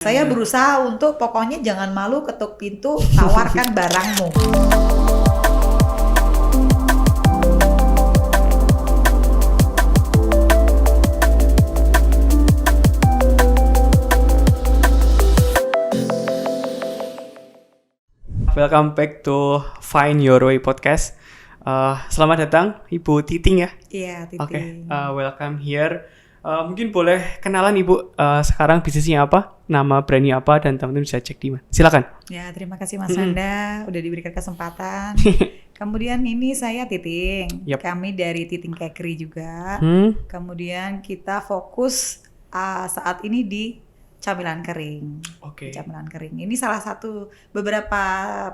Saya berusaha untuk pokoknya jangan malu ketuk pintu, tawarkan barangmu. Welcome back to Find Your Way Podcast. Selamat datang Ibu Titing ya. Iya, Titing. Oke, welcome here. Mungkin boleh kenalan Ibu sekarang bisnisnya apa, nama brandnya apa, dan teman-teman bisa cek di mana. Silakan. Ya, terima kasih Mas Anda udah diberikan kesempatan. Kemudian ini saya Titing. Yep. Kami dari Titing Cakery juga. Kemudian kita fokus saat ini di camilan kering. Oke. Camilan kering. Ini salah satu beberapa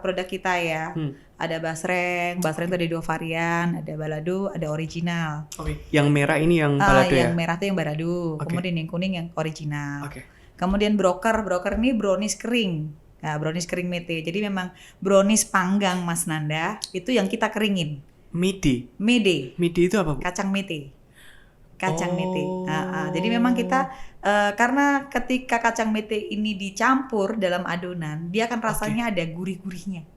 produk kita ya. Ada basreng itu ada 2 varian, ada balado, ada original. Oke. Yang merah ini yang balado ya? Yang merah itu yang balado, Oke. kemudian yang kuning yang original. Oke. Kemudian broker ini brownies kering. Nah, brownies kering mete. Jadi memang brownies panggang Mas Nanda, itu yang kita keringin. Mede itu apa Bu? Kacang mete. Mete. Jadi memang kita karena ketika kacang mete ini dicampur dalam adonan, dia akan rasanya ada gurih-gurihnya.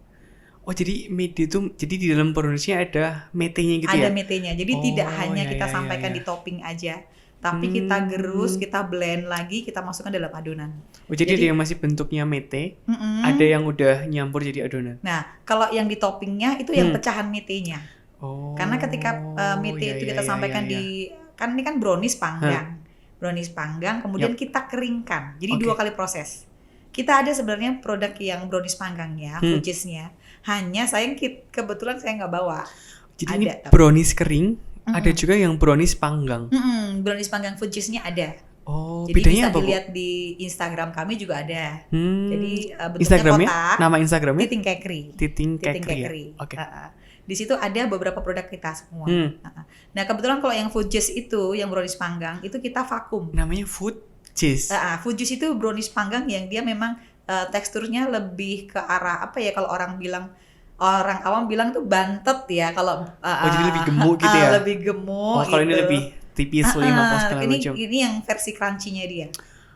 Oh, jadi mede itu, jadi di dalam browniesnya ada metenya gitu ya? Ada metenya, jadi tidak hanya kita sampaikan di topping aja, tapi kita gerus, kita blend lagi, kita masukkan dalam adonan. Oh, jadi ada yang masih bentuknya mete, ada yang udah nyampur jadi adonan. Nah, kalau yang di toppingnya itu yang pecahan metenya. Oh. Karena ketika mete itu kita sampaikan di, kan ini kan brownies panggang. Brownies panggang, kemudian kita keringkan. Jadi 2 kali proses. Kita ada sebenarnya produk yang brownies panggangnya, fudgesnya. Hanya sayang kebetulan saya nggak bawa. Jadi ada, ini brownies kering, ada juga yang brownies panggang. Brownies panggang fudgesnya ada. Oh, jadi bedanya bisa apa, dilihat di Instagram kami juga ada. Jadi bentuknya Instagramnya? kotak. Nama Instagramnya? Titing Cakery. Titing Cakery. Ya? Oke. Di situ ada beberapa produk kita semua. Nah, kebetulan kalau yang fudges itu, yang brownies panggang, itu kita vakum. Namanya fudges. Fudges itu brownies panggang yang dia memang teksturnya lebih ke arah apa ya, kalau orang awam bilang tuh bantet ya, kalau jadi lebih gemuk gitu ya. Lebih gemuk. Kalau ini lebih tipis, slim apa segala macam. Ini yang versi crunchy-nya dia.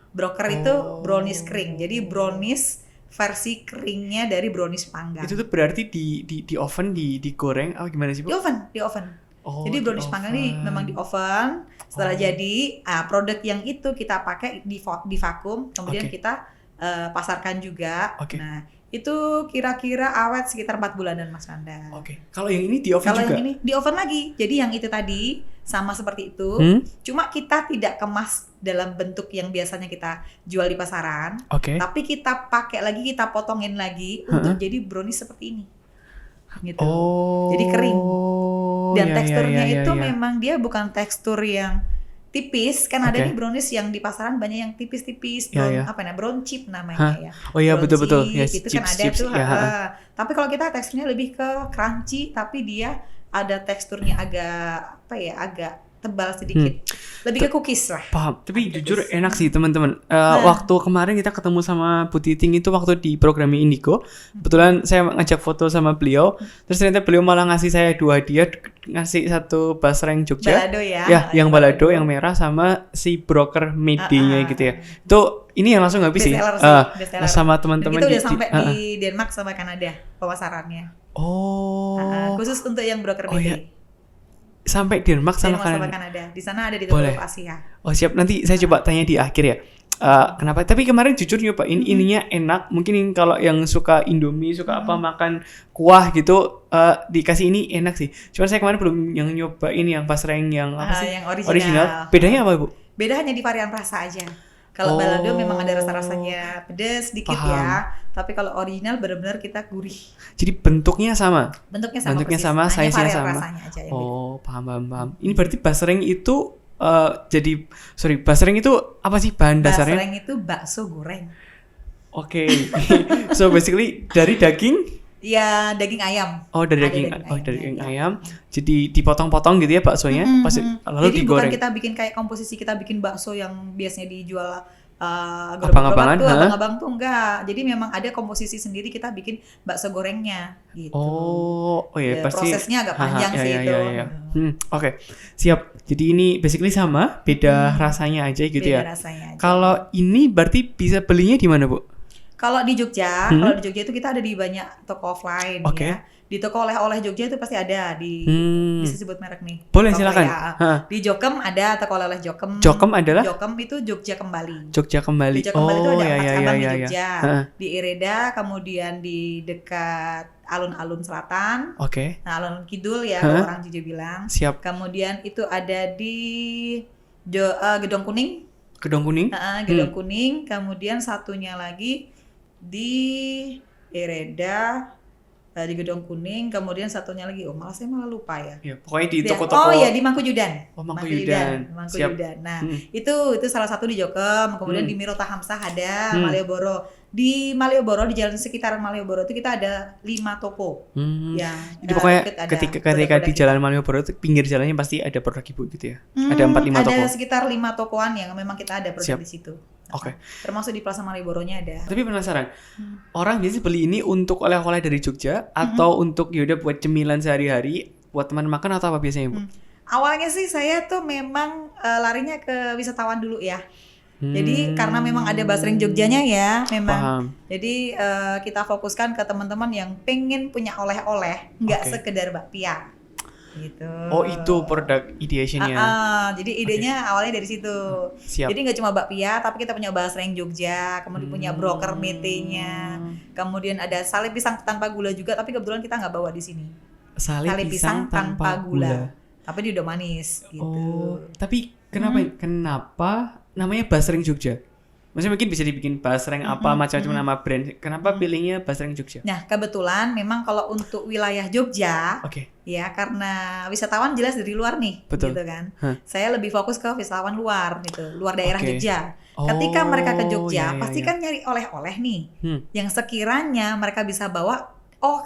Broker itu brownies kering. Jadi brownies versi keringnya dari brownies panggang. Itu tuh berarti di oven, digoreng atau gimana sih Bu? Di oven. Jadi brownies panggang ini memang di oven. Setelah jadi, produk yang itu kita pakai di vakum, kemudian kita pasarkan juga. Nah, itu kira-kira awet sekitar 4 bulanan Mas Nanda. Kalau yang ini di oven juga? Kalau yang ini di oven lagi. Jadi yang itu tadi sama seperti itu. Cuma kita tidak kemas dalam bentuk yang biasanya kita jual di pasaran. Tapi kita pakai lagi, kita potongin lagi untuk jadi brownies seperti ini. Gitu. Jadi kering. Dan teksturnya itu memang dia bukan tekstur yang tipis, kan ada nih brownies yang di pasaran banyak yang tipis-tipis, brown chip namanya ya. Oh iya, betul-betul. Yes, gitu kan ada tuh. Tapi kalau kita teksturnya lebih ke crunchy, tapi dia ada teksturnya agak tebal sedikit. Lebih ke cookies lah. Paham. Tapi jujur enak sih teman-teman. Waktu kemarin kita ketemu sama Bu Titing itu waktu di programnya Indigo. Kebetulan saya ngajak foto sama beliau. Terus ternyata beliau malah ngasih saya 2 hadiah. Ngasih 1 basreng Jogja. Balado ya. Ya, yang balado yang merah sama si broker mede-nya gitu ya. Itu ini yang langsung habis sih. Bestseller. Sama teman-teman itu udah sampai di Denmark sama Kanada pemasarannya. Khusus untuk yang broker mede. Iya. Sampai Denmark sama Kanada. Di sana ada di seluruh Asia. Oh siap, nanti saya coba tanya di akhir ya. Kenapa? Tapi kemarin jujur nyobain ininya enak. Mungkin kalau yang suka Indomie, suka apa makan kuah gitu, dikasih ini enak sih. Cuman saya kemarin belum yang nyobain yang basreng yang apa sih? Yang original. Bedanya apa Bu? Beda hanya di varian rasa aja. Kalau balado memang ada rasa-rasanya pedas sedikit ya. Tapi kalau original benar-benar kita gurih. Jadi bentuknya sama? Bentuknya sama, size-nya sama. Aja yang paham. Ini berarti basreng itu basreng itu apa sih bahan dasarnya? Basreng itu bakso goreng. So basically dari daging? Ya, daging ayam. Dari daging ayam. Jadi dipotong-potong gitu ya baksonya, lalu Jadi digoreng. bukan kita bikin kayak komposisi kita bikin bakso yang biasanya dijual abang-abangan tuh, abang-abang tuh enggak. Jadi memang ada komposisi sendiri kita bikin bakso gorengnya gitu. Ya, pasti prosesnya agak panjang sih itu. Oke. Siap. Jadi ini basically sama, beda rasanya aja gitu ya. Beda rasanya aja. Kalau ini berarti bisa belinya di mana, Bu? Kalau di Jogja itu kita ada di banyak toko offline ya. Di toko oleh-oleh Jogja itu pasti ada di bisa sebut merek nih. Boleh, silakan. Di Jokem ada toko oleh-oleh Jokem. Jokem adalah? Jokem itu Jogja Kembali. Jogja Kembali. Jogja Kembali itu ada 4 cabang di Jogja. Di Ireda, kemudian di dekat alun-alun selatan. Nah, alun kidul ya orang Jogja bilang. Siap. Kemudian itu ada di Gedong Kuning. Gedong Kuning? Gedong Kuning. Kemudian satunya lagi di Ireda, di Gedong Kuning, kemudian satunya lagi, saya malah lupa ya. Pokoknya di toko-toko. Di Mangkujudan. Mangkujudan. Nah, itu salah satu di Jokem, kemudian di Mirota Hamsah ada, Malioboro. Di Malioboro, di jalan sekitaran Malioboro itu kita ada 5 toko. Jadi pokoknya ketika di jalan Malioboro itu pinggir jalannya pasti ada produk Ibu gitu ya. Ada 4-5 toko. Ada sekitar 5 tokoan yang memang kita ada produk di situ. Termasuk di Plaza Malioboro-nya ada. Tapi penasaran, orang biasanya beli ini untuk oleh-oleh dari Jogja atau untuk yaudah buat cemilan sehari-hari, buat teman makan atau apa biasanya, Bu? Awalnya sih saya tuh memang larinya ke wisatawan dulu ya. Jadi karena memang ada basreng Jogjanya ya, memang. Paham. Jadi kita fokuskan ke teman-teman yang pengen punya oleh-oleh, nggak sekedar bakpia. Gitu. Itu produk ideationnya. Jadi idenya awalnya dari situ. Siap. Jadi nggak cuma bakpia, tapi kita punya basreng Jogja, kemudian punya broker mete-nya, kemudian ada sale pisang tanpa gula juga, tapi kebetulan kita nggak bawa di sini. Sale pisang tanpa gula. Tapi dia udah manis gitu. Tapi kenapa namanya basreng Jogja? Maksudnya mungkin bisa dibikin basreng apa macam-macam nama brand. Kenapa pilihnya basreng Jogja? Nah, kebetulan memang kalau untuk wilayah Jogja, ya karena wisatawan jelas dari luar nih, gitu kan. Saya lebih fokus ke wisatawan luar gitu, luar daerah Jogja. Ketika mereka ke Jogja, pasti kan nyari oleh-oleh nih, yang sekiranya mereka bisa bawa.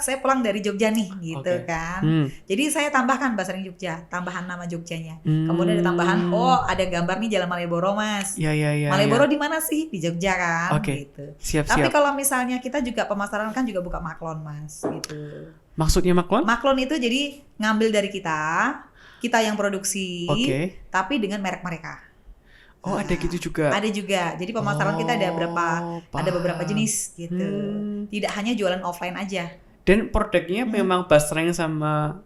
Saya pulang dari Jogja nih, gitu kan. Jadi saya tambahkan basreng Jogja, tambahan nama Jogjanya. Kemudian ada tambahan, ada gambar nih Jalan Malioboro, Mas. Malioboro di mana sih? Di Jogja kan, gitu. Tapi kalau misalnya kita juga pemasaran kan juga buka maklon, Mas, gitu. Maksudnya maklon? Maklon itu jadi ngambil dari kita yang produksi, tapi dengan merek mereka. Ada gitu juga. Ada juga. Jadi pemasaran kita ada beberapa jenis gitu. Tidak hanya jualan offline aja. Dan produknya memang basreng sama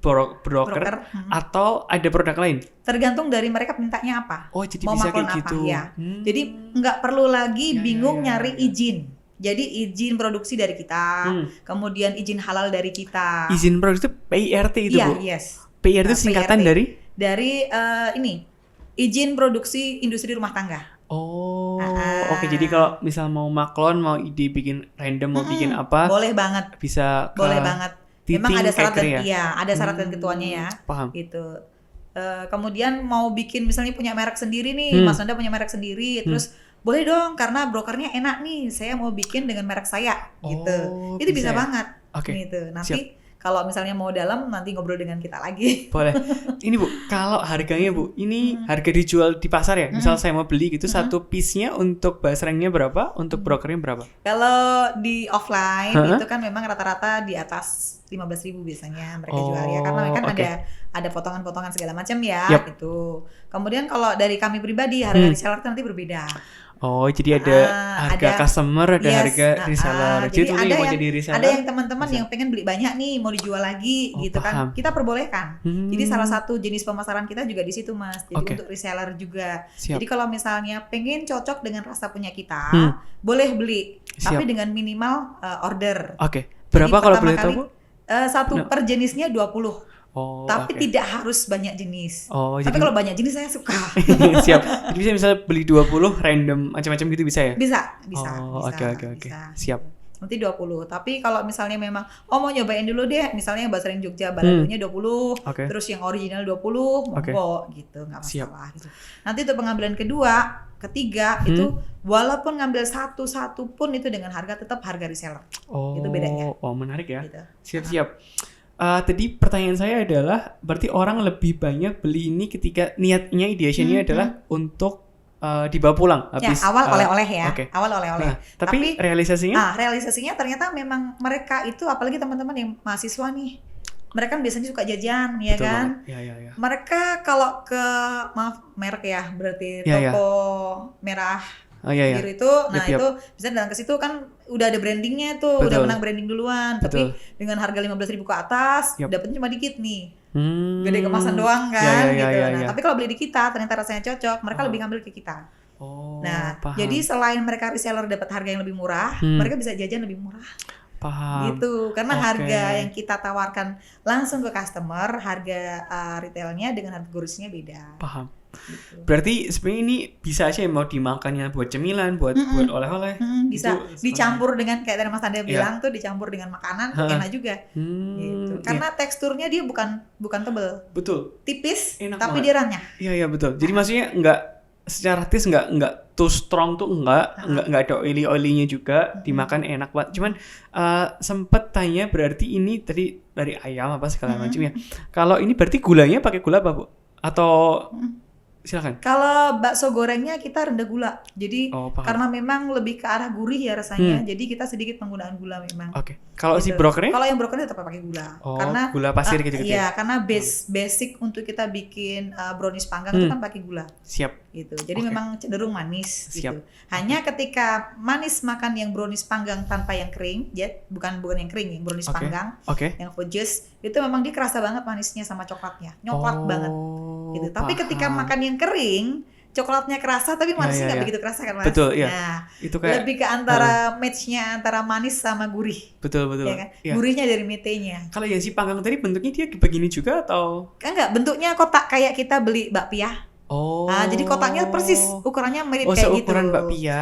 broker atau ada produk lain? Tergantung dari mereka mintanya apa. Jadi mau bisa kayak gitu. Ya. Jadi nggak perlu lagi bingung nyari izin. Jadi izin produksi dari kita, kemudian izin halal dari kita. Izin produksi itu PIRT itu, Bu? Iya, yes. PIRT itu singkatan dari? Dari izin produksi industri rumah tangga. Jadi kalau misal mau maklon, mau ide bikin random, mau bikin apa, boleh banget. Bisa boleh banget. Memang ada syarat ada syarat dan ketuanya ya. Paham. Gitu. Kemudian mau bikin misalnya punya merek sendiri nih, Mas Nanda punya merek sendiri, terus boleh dong karena brokernya enak nih, saya mau bikin dengan merek saya gitu. Itu bisa banget. Gitu. Nanti kalau misalnya mau dalam, nanti ngobrol dengan kita lagi. Boleh. Ini Bu, kalau harganya Bu, ini harga dijual di pasar ya? Misal saya mau beli gitu, satu piece-nya untuk basrengnya berapa? Untuk brokernya berapa? Kalau di offline itu kan memang rata-rata di atas 15.000 biasanya mereka jual ya. Karena kan ada potongan-potongan segala macam ya gitu. Kemudian kalau dari kami pribadi, harga reseller itu nanti berbeda. Jadi ada harga customer, ada harga reseller. Jadi ada yang teman-teman yang pengen beli banyak nih, mau dijual lagi gitu kan. Kita perbolehkan. Jadi salah satu jenis pemasaran kita juga di situ, Mas. Jadi untuk reseller juga. Jadi kalau misalnya pengen cocok dengan rasa punya kita, boleh beli. Tapi dengan minimal order. Berapa kalau boleh tahu, Bu? Satu per jenisnya 20. Tapi tidak harus banyak jenis. Tapi kalau banyak jenis saya suka. Siap. Jadi bisa misalnya beli 20 random macam-macam gitu bisa ya? Bisa. Oke. Siap. Nanti 20. Tapi kalau misalnya memang mau nyobain dulu deh, misalnya basreng Jogja baladonya 20, terus yang original 20, monggo gitu, enggak masalah gitu. Nanti untuk pengambilan kedua, ketiga itu walaupun ngambil satu pun itu dengan harga tetap harga reseller. Itu bedanya. Menarik ya. Gitu. Siap. Tadi pertanyaan saya adalah berarti orang lebih banyak beli ini ketika niatnya ideationnya adalah untuk dibawa pulang habis. Ya, awal oleh-oleh ya. Okay. Awal oleh-oleh. Nah, tapi realisasinya? Realisasinya ternyata memang mereka itu, apalagi teman-teman yang mahasiswa nih, mereka kan biasanya suka jajan, ya. Betul kan? Ya. Mereka kalau ke, maaf merek ya, berarti toko merah biru itu, nah itu bisa datang ke situ kan udah ada brandingnya tuh, udah menang branding duluan, tapi dengan harga 15.000 ke atas, dapetnya cuma dikit nih, gede kemasan doang kan, gitu. Nah, tapi kalau beli di kita ternyata rasanya cocok, mereka lebih ngambil ke kita. Nah, paham. Jadi selain mereka reseller dapat harga yang lebih murah, mereka bisa jajan lebih murah. Paham. Gitu, karena harga yang kita tawarkan langsung ke customer, harga retailnya dengan harga grocery-nya beda. Paham. Gitu. Berarti sebenarnya ini bisa aja mau dimakannya buat cemilan, buat oleh-oleh. Bisa dicampur dengan kayak tadi Mas Anda bilang tuh, dicampur dengan makanan enak juga. Gitu. Karena teksturnya dia bukan tebel. Betul. Tipis, enak tapi banget. dia renyah. Iya betul. Jadi maksudnya enggak secara taste enggak too strong tuh enggak ada oily-oilynya juga, dimakan enak banget. Cuman sempet tanya berarti ini tadi dari ayam apa segala macam ya. Kalau ini berarti gulanya pakai gula apa, Bu? Atau silakan. Kalau bakso gorengnya kita rendah gula. Jadi karena memang lebih ke arah gurih ya rasanya. Jadi kita sedikit penggunaan gula memang. Oke. Kalau gitu. si brokernya? Kalau yang brokernya tetap pakai gula. Karena gula pasir gitu-gitu. Iya, karena basic untuk kita bikin brownies panggang itu kan pakai gula. Siap. Gitu. Jadi memang cenderung manis. Siap. Gitu. Hanya ketika manis makan yang brownies panggang tanpa yang kering, bukan yang kering, yang brownies panggang, yang fudges, itu memang dia kerasa banget manisnya sama coklatnya, nyoklat banget. Gitu. Tapi ketika makan yang kering, coklatnya kerasa tapi manisnya nggak begitu kerasa kan, Mas? Betul, iya. Nah, itu kayak lebih ke antara match-nya antara manis sama gurih. Betul. Ya kan? Ya. Gurihnya dari metenya. Kalau yang si panggang tadi bentuknya dia begini juga atau? Enggak, bentuknya kotak kayak kita beli bakpia. Nah, jadi kotaknya persis ukurannya mirip kayak gitu. Ukuran bakpia.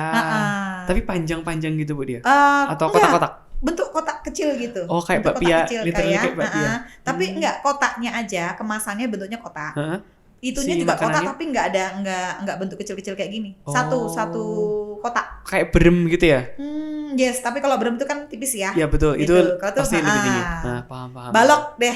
Tapi panjang-panjang gitu, Bu, dia? Atau enggak. kotak-kotak? Bentuk kotak kecil gitu. Kayak bakpia, literally kayak bakpia. Tapi enggak, kotaknya aja, kemasannya bentuknya kotak. Itunya juga kotak tapi enggak bentuk kecil-kecil kayak gini. Satu kotak. Kayak berem gitu ya? Yes, tapi kalau berem itu kan tipis ya. Iya betul, gitu. Itu pasti lebih tinggi. Nah, paham. Balok deh.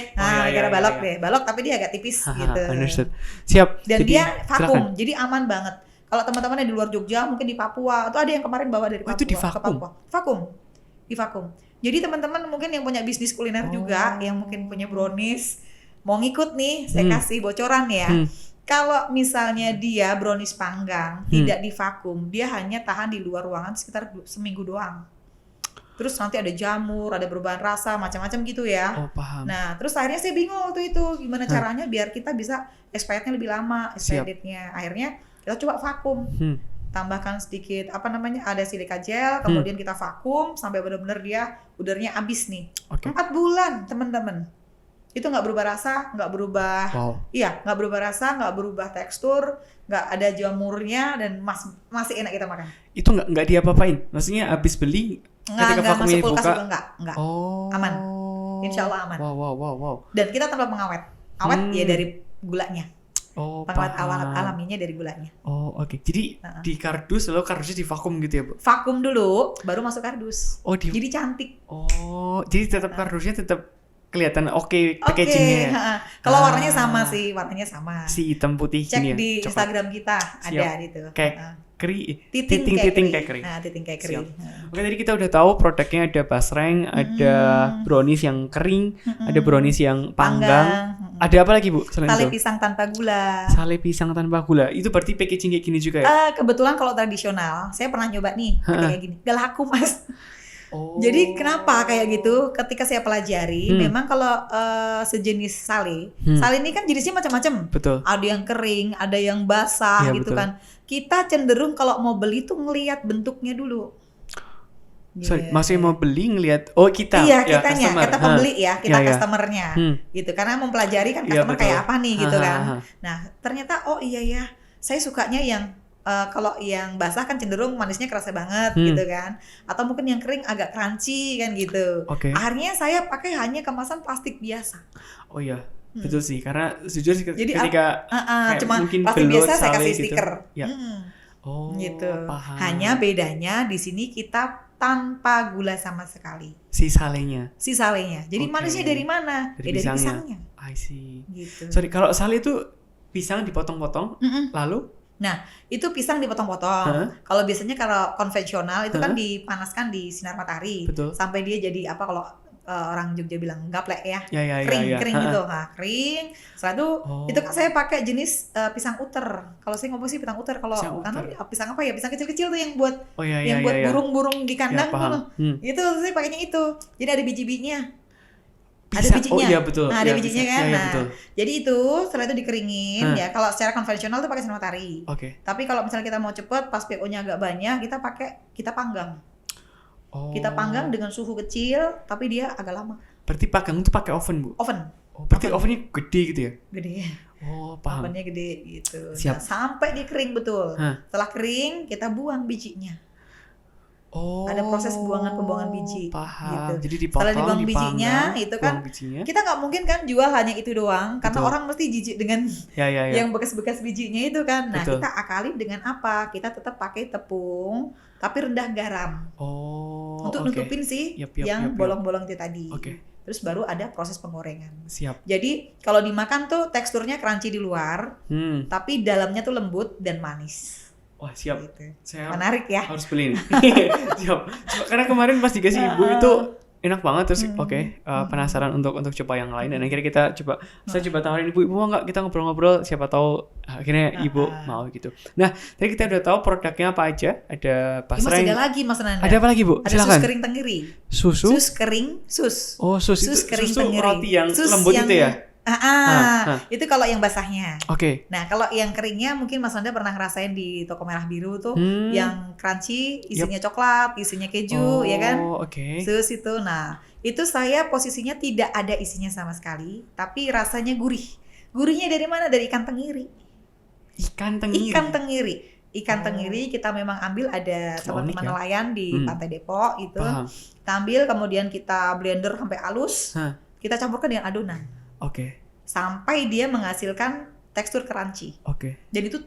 Balok deh. Balok tapi dia agak tipis gitu. Understood. Siap. Dan dia vakum, jadi aman banget. Kalau teman-teman yang di luar Jogja, mungkin di Papua, atau ada yang kemarin bawa dari Papua itu di vakum? ke Papua. Di vakum. Jadi teman-teman mungkin yang punya bisnis kuliner juga, yang mungkin punya brownies, mau ngikut nih, saya kasih bocoran ya. Kalau misalnya dia brownies panggang tidak divakum, dia hanya tahan di luar ruangan sekitar seminggu doang. Terus nanti ada jamur, ada perubahan rasa, macam-macam gitu ya. Paham. Nah, terus akhirnya saya bingung waktu itu gimana caranya biar kita bisa expirednya lebih lama, expired date-nya. Akhirnya kita coba vakum. Tambahkan sedikit ada silika gel, kemudian kita vakum sampai benar-benar dia udaranya habis nih. 4 bulan, teman-teman. Itu nggak berubah rasa, nggak berubah, nggak berubah rasa, nggak berubah tekstur, nggak ada jamurnya dan masih enak kita makan. Itu nggak diapa-apain? Maksudnya habis beli nggak masuk kulkas juga nggak, aman, insya Allah aman. Wow. Dan kita tanpa pengawet, ya dari gulanya. Pengawet alaminya dari gulanya. Jadi di kardus, lalu kardusnya di vakum gitu ya, Bu? Vakum dulu, baru masuk kardus. Jadi cantik. Jadi tetap kardusnya tetap kelihatan packagingnya. Kalau warnanya sama sih, warnanya sama. Si hitam putih cek gini ya. Di Instagram kita ada gitu. Kayak titing kayak kering. Nah, titing kayak kering. Oke, tadi kita udah tahu produknya ada basreng, ada brownies yang kering, ada brownies yang panggang. Ada apa lagi, Bu? Sale pisang tanpa gula. Sale pisang tanpa gula. Itu berarti packaging kayak gini juga ya? Kebetulan kalau tradisional, saya pernah nyoba nih kayak gini. Gak laku, Mas. Jadi kenapa kayak gitu? Ketika saya pelajari, memang kalau sejenis sale ini kan jenisnya macam-macam. Betul. Ada yang kering, ada yang basah gitu betul. Kan. Kita cenderung kalau mau beli tuh ngelihat bentuknya dulu. Masih mau beli ngelihat kita. Iya, kitanya, kita pembeli ya, kita customernya. Gitu. Karena mempelajari kan customer kayak apa nih gitu kan. Nah, ternyata iya ya, saya sukanya yang kalau yang basah kan cenderung manisnya kerasa banget gitu kan, atau mungkin yang kering agak crunchy kan gitu. Akhirnya saya pakai hanya kemasan plastik biasa. Betul sih, karena jujur ketika cuma plastik biasa saya kasih stiker. Gitu. Paham. Hanya bedanya di sini kita tanpa gula sama sekali. Si salenya. Jadi manisnya dari mana? Dari pisangnya. I see. Gitu. Sorry, kalau sale itu pisang dipotong-potong, lalu Nah, itu pisang dipotong-potong. Kalau biasanya kalau konvensional itu kan dipanaskan di sinar matahari. Betul. Sampai dia jadi apa kalau orang Jogja bilang gaplek ya. Ya. Kering gitu. Nah, kering. Setelah itu kan saya pakai jenis pisang uter. Kalau saya ngomong sih pisang uter. Kalau pisang apa ya? Pisang kecil-kecil tuh yang buat buat burung-burung di kandang tuh. Itu saya pakainya itu. Jadi ada biji-bijinya. Ada bijinya. Oh iya betul. Nah, ada bijinya kan. Iya, nah, betul. jadi itu setelah itu dikeringin ya. Kalau secara konvensional tuh pakai sinar matahari. Tapi kalau misalnya kita mau cepet, pas PO-nya agak banyak, kita panggang. Kita panggang dengan suhu kecil, tapi dia agak lama. Berarti panggang itu pakai oven, Bu? Oven. Oh, berarti ovennya gede gitu ya? Gede. Oh, paham. Ovennya gede gitu. Siap. Nah, sampai dia kering betul. Setelah kering, kita buang bijinya. Ada proses pembuangan biji. Paham. Gitu. Jadi dipotong, setelah dibuang bijinya, itu kan kita nggak mungkin kan jual hanya itu doang, karena orang mesti jijik dengan yang bekas-bekas bijinya itu kan. Nah, kita akali dengan apa? Kita tetap pakai tepung, tapi rendah garam. Untuk nutupin yang bolong-bolong itu tadi. Terus baru ada proses penggorengan. Siap. Jadi kalau dimakan tuh teksturnya crunchy di luar, tapi dalamnya tuh lembut dan manis. Wah, siap. Gitu. Menarik ya. Harus beli nih. Siap. Karena kemarin pas dikasih ibu itu enak banget terus penasaran untuk coba yang lain dan akhirnya saya coba tawarin ibu mau nggak kita ngobrol-ngobrol, siapa tahu akhirnya ibu mau gitu. Nah, tadi kita udah tahu produknya apa aja, ada pasreng. Masih ada lagi Mas Nanda. Ada apa lagi, Bu? Ada sus kering tenggiri. Sus kering. Oh, sus kering itu tenggiri. roti yang lembut itu ya? Itu kalau yang basahnya. Nah, kalau yang keringnya mungkin Mas Nanda pernah ngerasain di toko merah biru tuh, yang crunchy, isinya coklat, isinya keju, ya kan? Sus itu. Nah, itu saya posisinya tidak ada isinya sama sekali, tapi rasanya gurih. Gurihnya dari mana? Dari ikan tenggiri. Ikan tenggiri kita memang ambil, ada teman-teman nelayan di Pantai Depok itu. Kita ambil, kemudian kita blender sampai halus. Kita campurkan dengan adonan. Sampai dia menghasilkan tekstur crunchy. Dan itu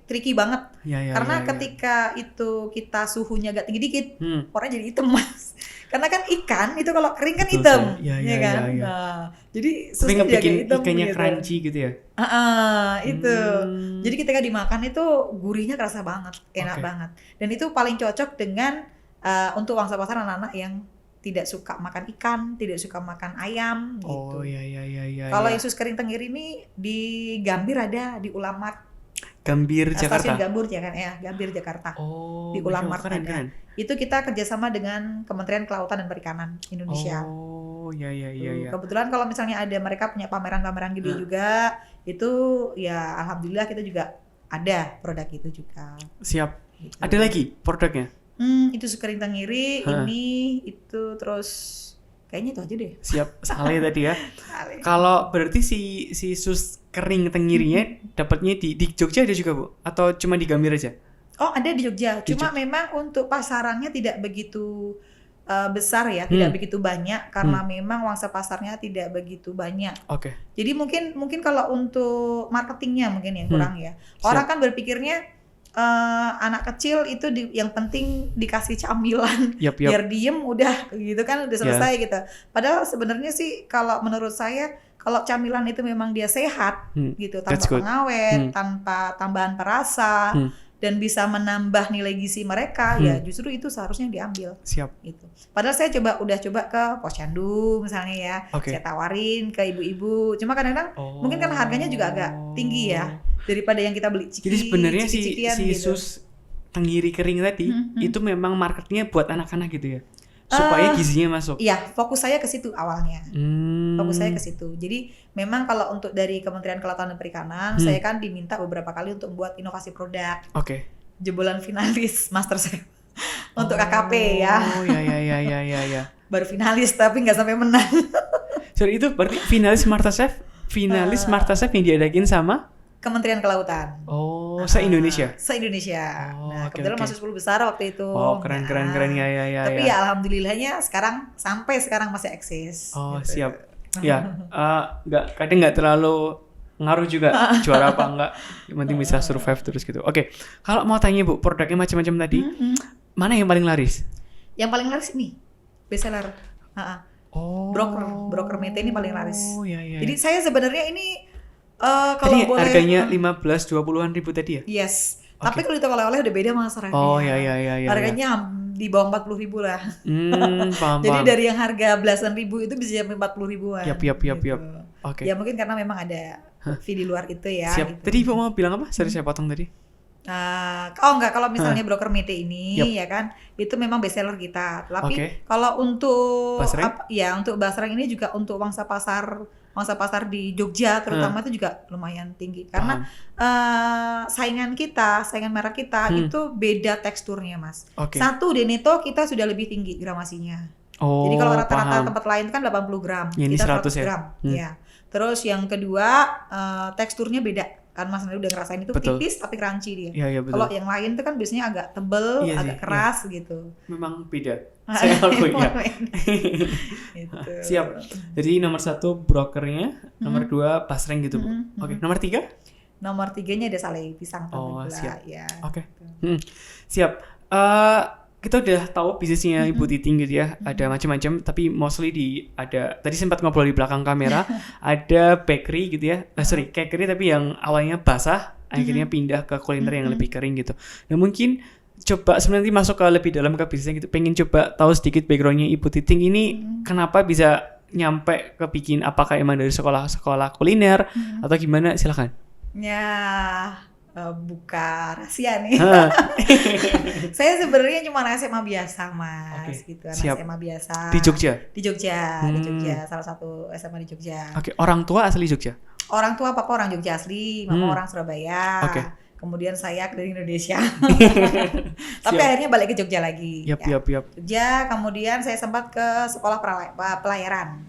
tricky banget. Karena ketika itu kita suhunya agak tinggi dikit, warnanya jadi hitam, Mas. Karena kan ikan itu kalau kering kan hitam, ya kan? Nah, jadi susah bikin ikannya gitu. Crunchy gitu ya. Itu. Jadi ketika dimakan itu gurihnya kerasa banget, enak banget. Dan itu paling cocok dengan untuk mangsa pasar anak-anak yang tidak suka makan ikan, tidak suka makan ayam gitu. Kalau yang sus kering tenggiri ini di Gambir ada, di Ulamart. Gambir Jakarta. Stasiun Gambir ya kan ya, Gambir Jakarta. Di Ulamart ada. Keren. Itu kita kerjasama dengan Kementerian Kelautan dan Perikanan Indonesia. Kebetulan kalau misalnya ada mereka punya pameran-pameran gede juga, itu ya alhamdulillah kita juga ada produk itu juga. Siap. Gitu. Ada lagi produknya? Itu sus kering tenggiri, ini itu terus kayaknya itu aja deh. Siap, sekali tadi ya. Kalau berarti si sus kering tenggirinya dapatnya di Jogja ada juga, Bu? Atau cuma di Gambir aja? Oh, ada di Jogja. Cuma memang untuk pasarannya tidak begitu besar ya, tidak begitu banyak karena memang wangsa pasarnya tidak begitu banyak. Jadi mungkin kalau untuk marketingnya mungkin yang kurang ya. Orang kan berpikirnya anak kecil itu yang penting dikasih camilan biar diem udah gitu kan, udah selesai gitu. Padahal sebenarnya sih kalau menurut saya kalau camilan itu memang dia sehat gitu, tanpa pengawet, tanpa tambahan perasa dan bisa menambah nilai gizi mereka, ya justru itu seharusnya diambil. Gitu. Padahal saya udah coba ke Posyandu misalnya ya, saya tawarin ke ibu-ibu. Cuma kadang-kadang mungkin kan harganya juga agak tinggi ya daripada yang kita beli Jadi sebenarnya si gitu. sus tenggiri kering tadi itu memang marketnya buat anak-anak gitu ya, supaya gizinya masuk. Iya, fokus saya ke situ awalnya. Fokus saya ke situ. Jadi memang kalau untuk dari Kementerian Kelautan dan Perikanan, saya kan diminta beberapa kali untuk membuat inovasi produk. Jebolan finalis MasterChef untuk KKP ya. Baru finalis tapi nggak sampai menang. Sorry, itu berarti finalis MasterChef yang diadain sama Kementerian Kelautan. Se-Indonesia? Se-Indonesia. Kebetulan masuk 10 besar waktu itu. Keren ya. Tapi ya alhamdulillahnya sampai sekarang masih eksis. Gitu. Siap. Ya, kadang nggak terlalu ngaruh juga juara apa enggak. Yang penting bisa survive terus gitu. Kalau mau tanya Bu, produknya macam-macam tadi, mana yang paling laris? Yang paling laris ini, bestseller. Broker mete ini paling laris. Jadi saya sebenarnya ini Kalau tadi boleh harganya 15-20-an ribu tadi ya? yes. Tapi kalau itu oleh-oleh udah beda Mas harganya. Oh ya. Harganya di bawah 40.000 lah. Paham. Jadi dari yang harga belasan ribu itu bisa sampai 40.000-an. Yap. Gitu. Oke. Ya mungkin karena memang ada fee di luar itu ya. Siap. Gitu. Tadi Ibu mau bilang apa? Sorry saya potong tadi. Kalau misalnya broker Mete ini ya kan itu memang best seller kita. Tapi kalau untuk untuk Basreng ini juga untuk mangsa pasar di Jogja terutama itu juga lumayan tinggi karena saingan merek kita itu beda teksturnya Mas. Satu Deneto kita sudah lebih tinggi gramasinya. Jadi kalau rata-rata tempat lain kan 80 gram, ya, ini kita 100 gram. Ya. Terus yang kedua teksturnya beda. Kan Mas udah ngerasain itu tipis tapi crunchy dia. Iya, kalau yang lain itu kan biasanya agak tebel, agak keras gitu. Memang beda. Saya akui ya. Gitu. Siap. Jadi nomor 1 brokernya, nomor 2 Basreng gitu Bu. Oke. Nomor 3? Nomor 3-nya ada Saleh Pisang Gula. Siap. Ya. Oke. Siap. Kita udah tahu bisnisnya Ibu Titing gitu ya, ada macam-macam, tapi mostly tadi sempat ngobrol di belakang kamera, ada bakery gitu ya, bakery tapi yang awalnya basah, akhirnya pindah ke kuliner yang lebih kering gitu. Nah mungkin coba sebenarnya masuk ke lebih dalam ke bisnisnya gitu, pengen coba tahu sedikit backgroundnya Ibu Titing ini, kenapa bisa nyampe ke bikin, apakah emang dari sekolah kuliner atau gimana, silakan. Ya. Buka rahasia nih. Saya sebenarnya cuma anak SMA biasa Mas, gitu. Anak SMA biasa. Di Jogja. Di Jogja, salah satu SMA di Jogja. Orang tua asli Jogja. Orang tua papa orang Jogja asli, mama orang Surabaya. Kemudian saya dari Indonesia. Tapi akhirnya balik ke Jogja lagi. Yap. Jogja, kemudian saya sempat ke sekolah pelayaran.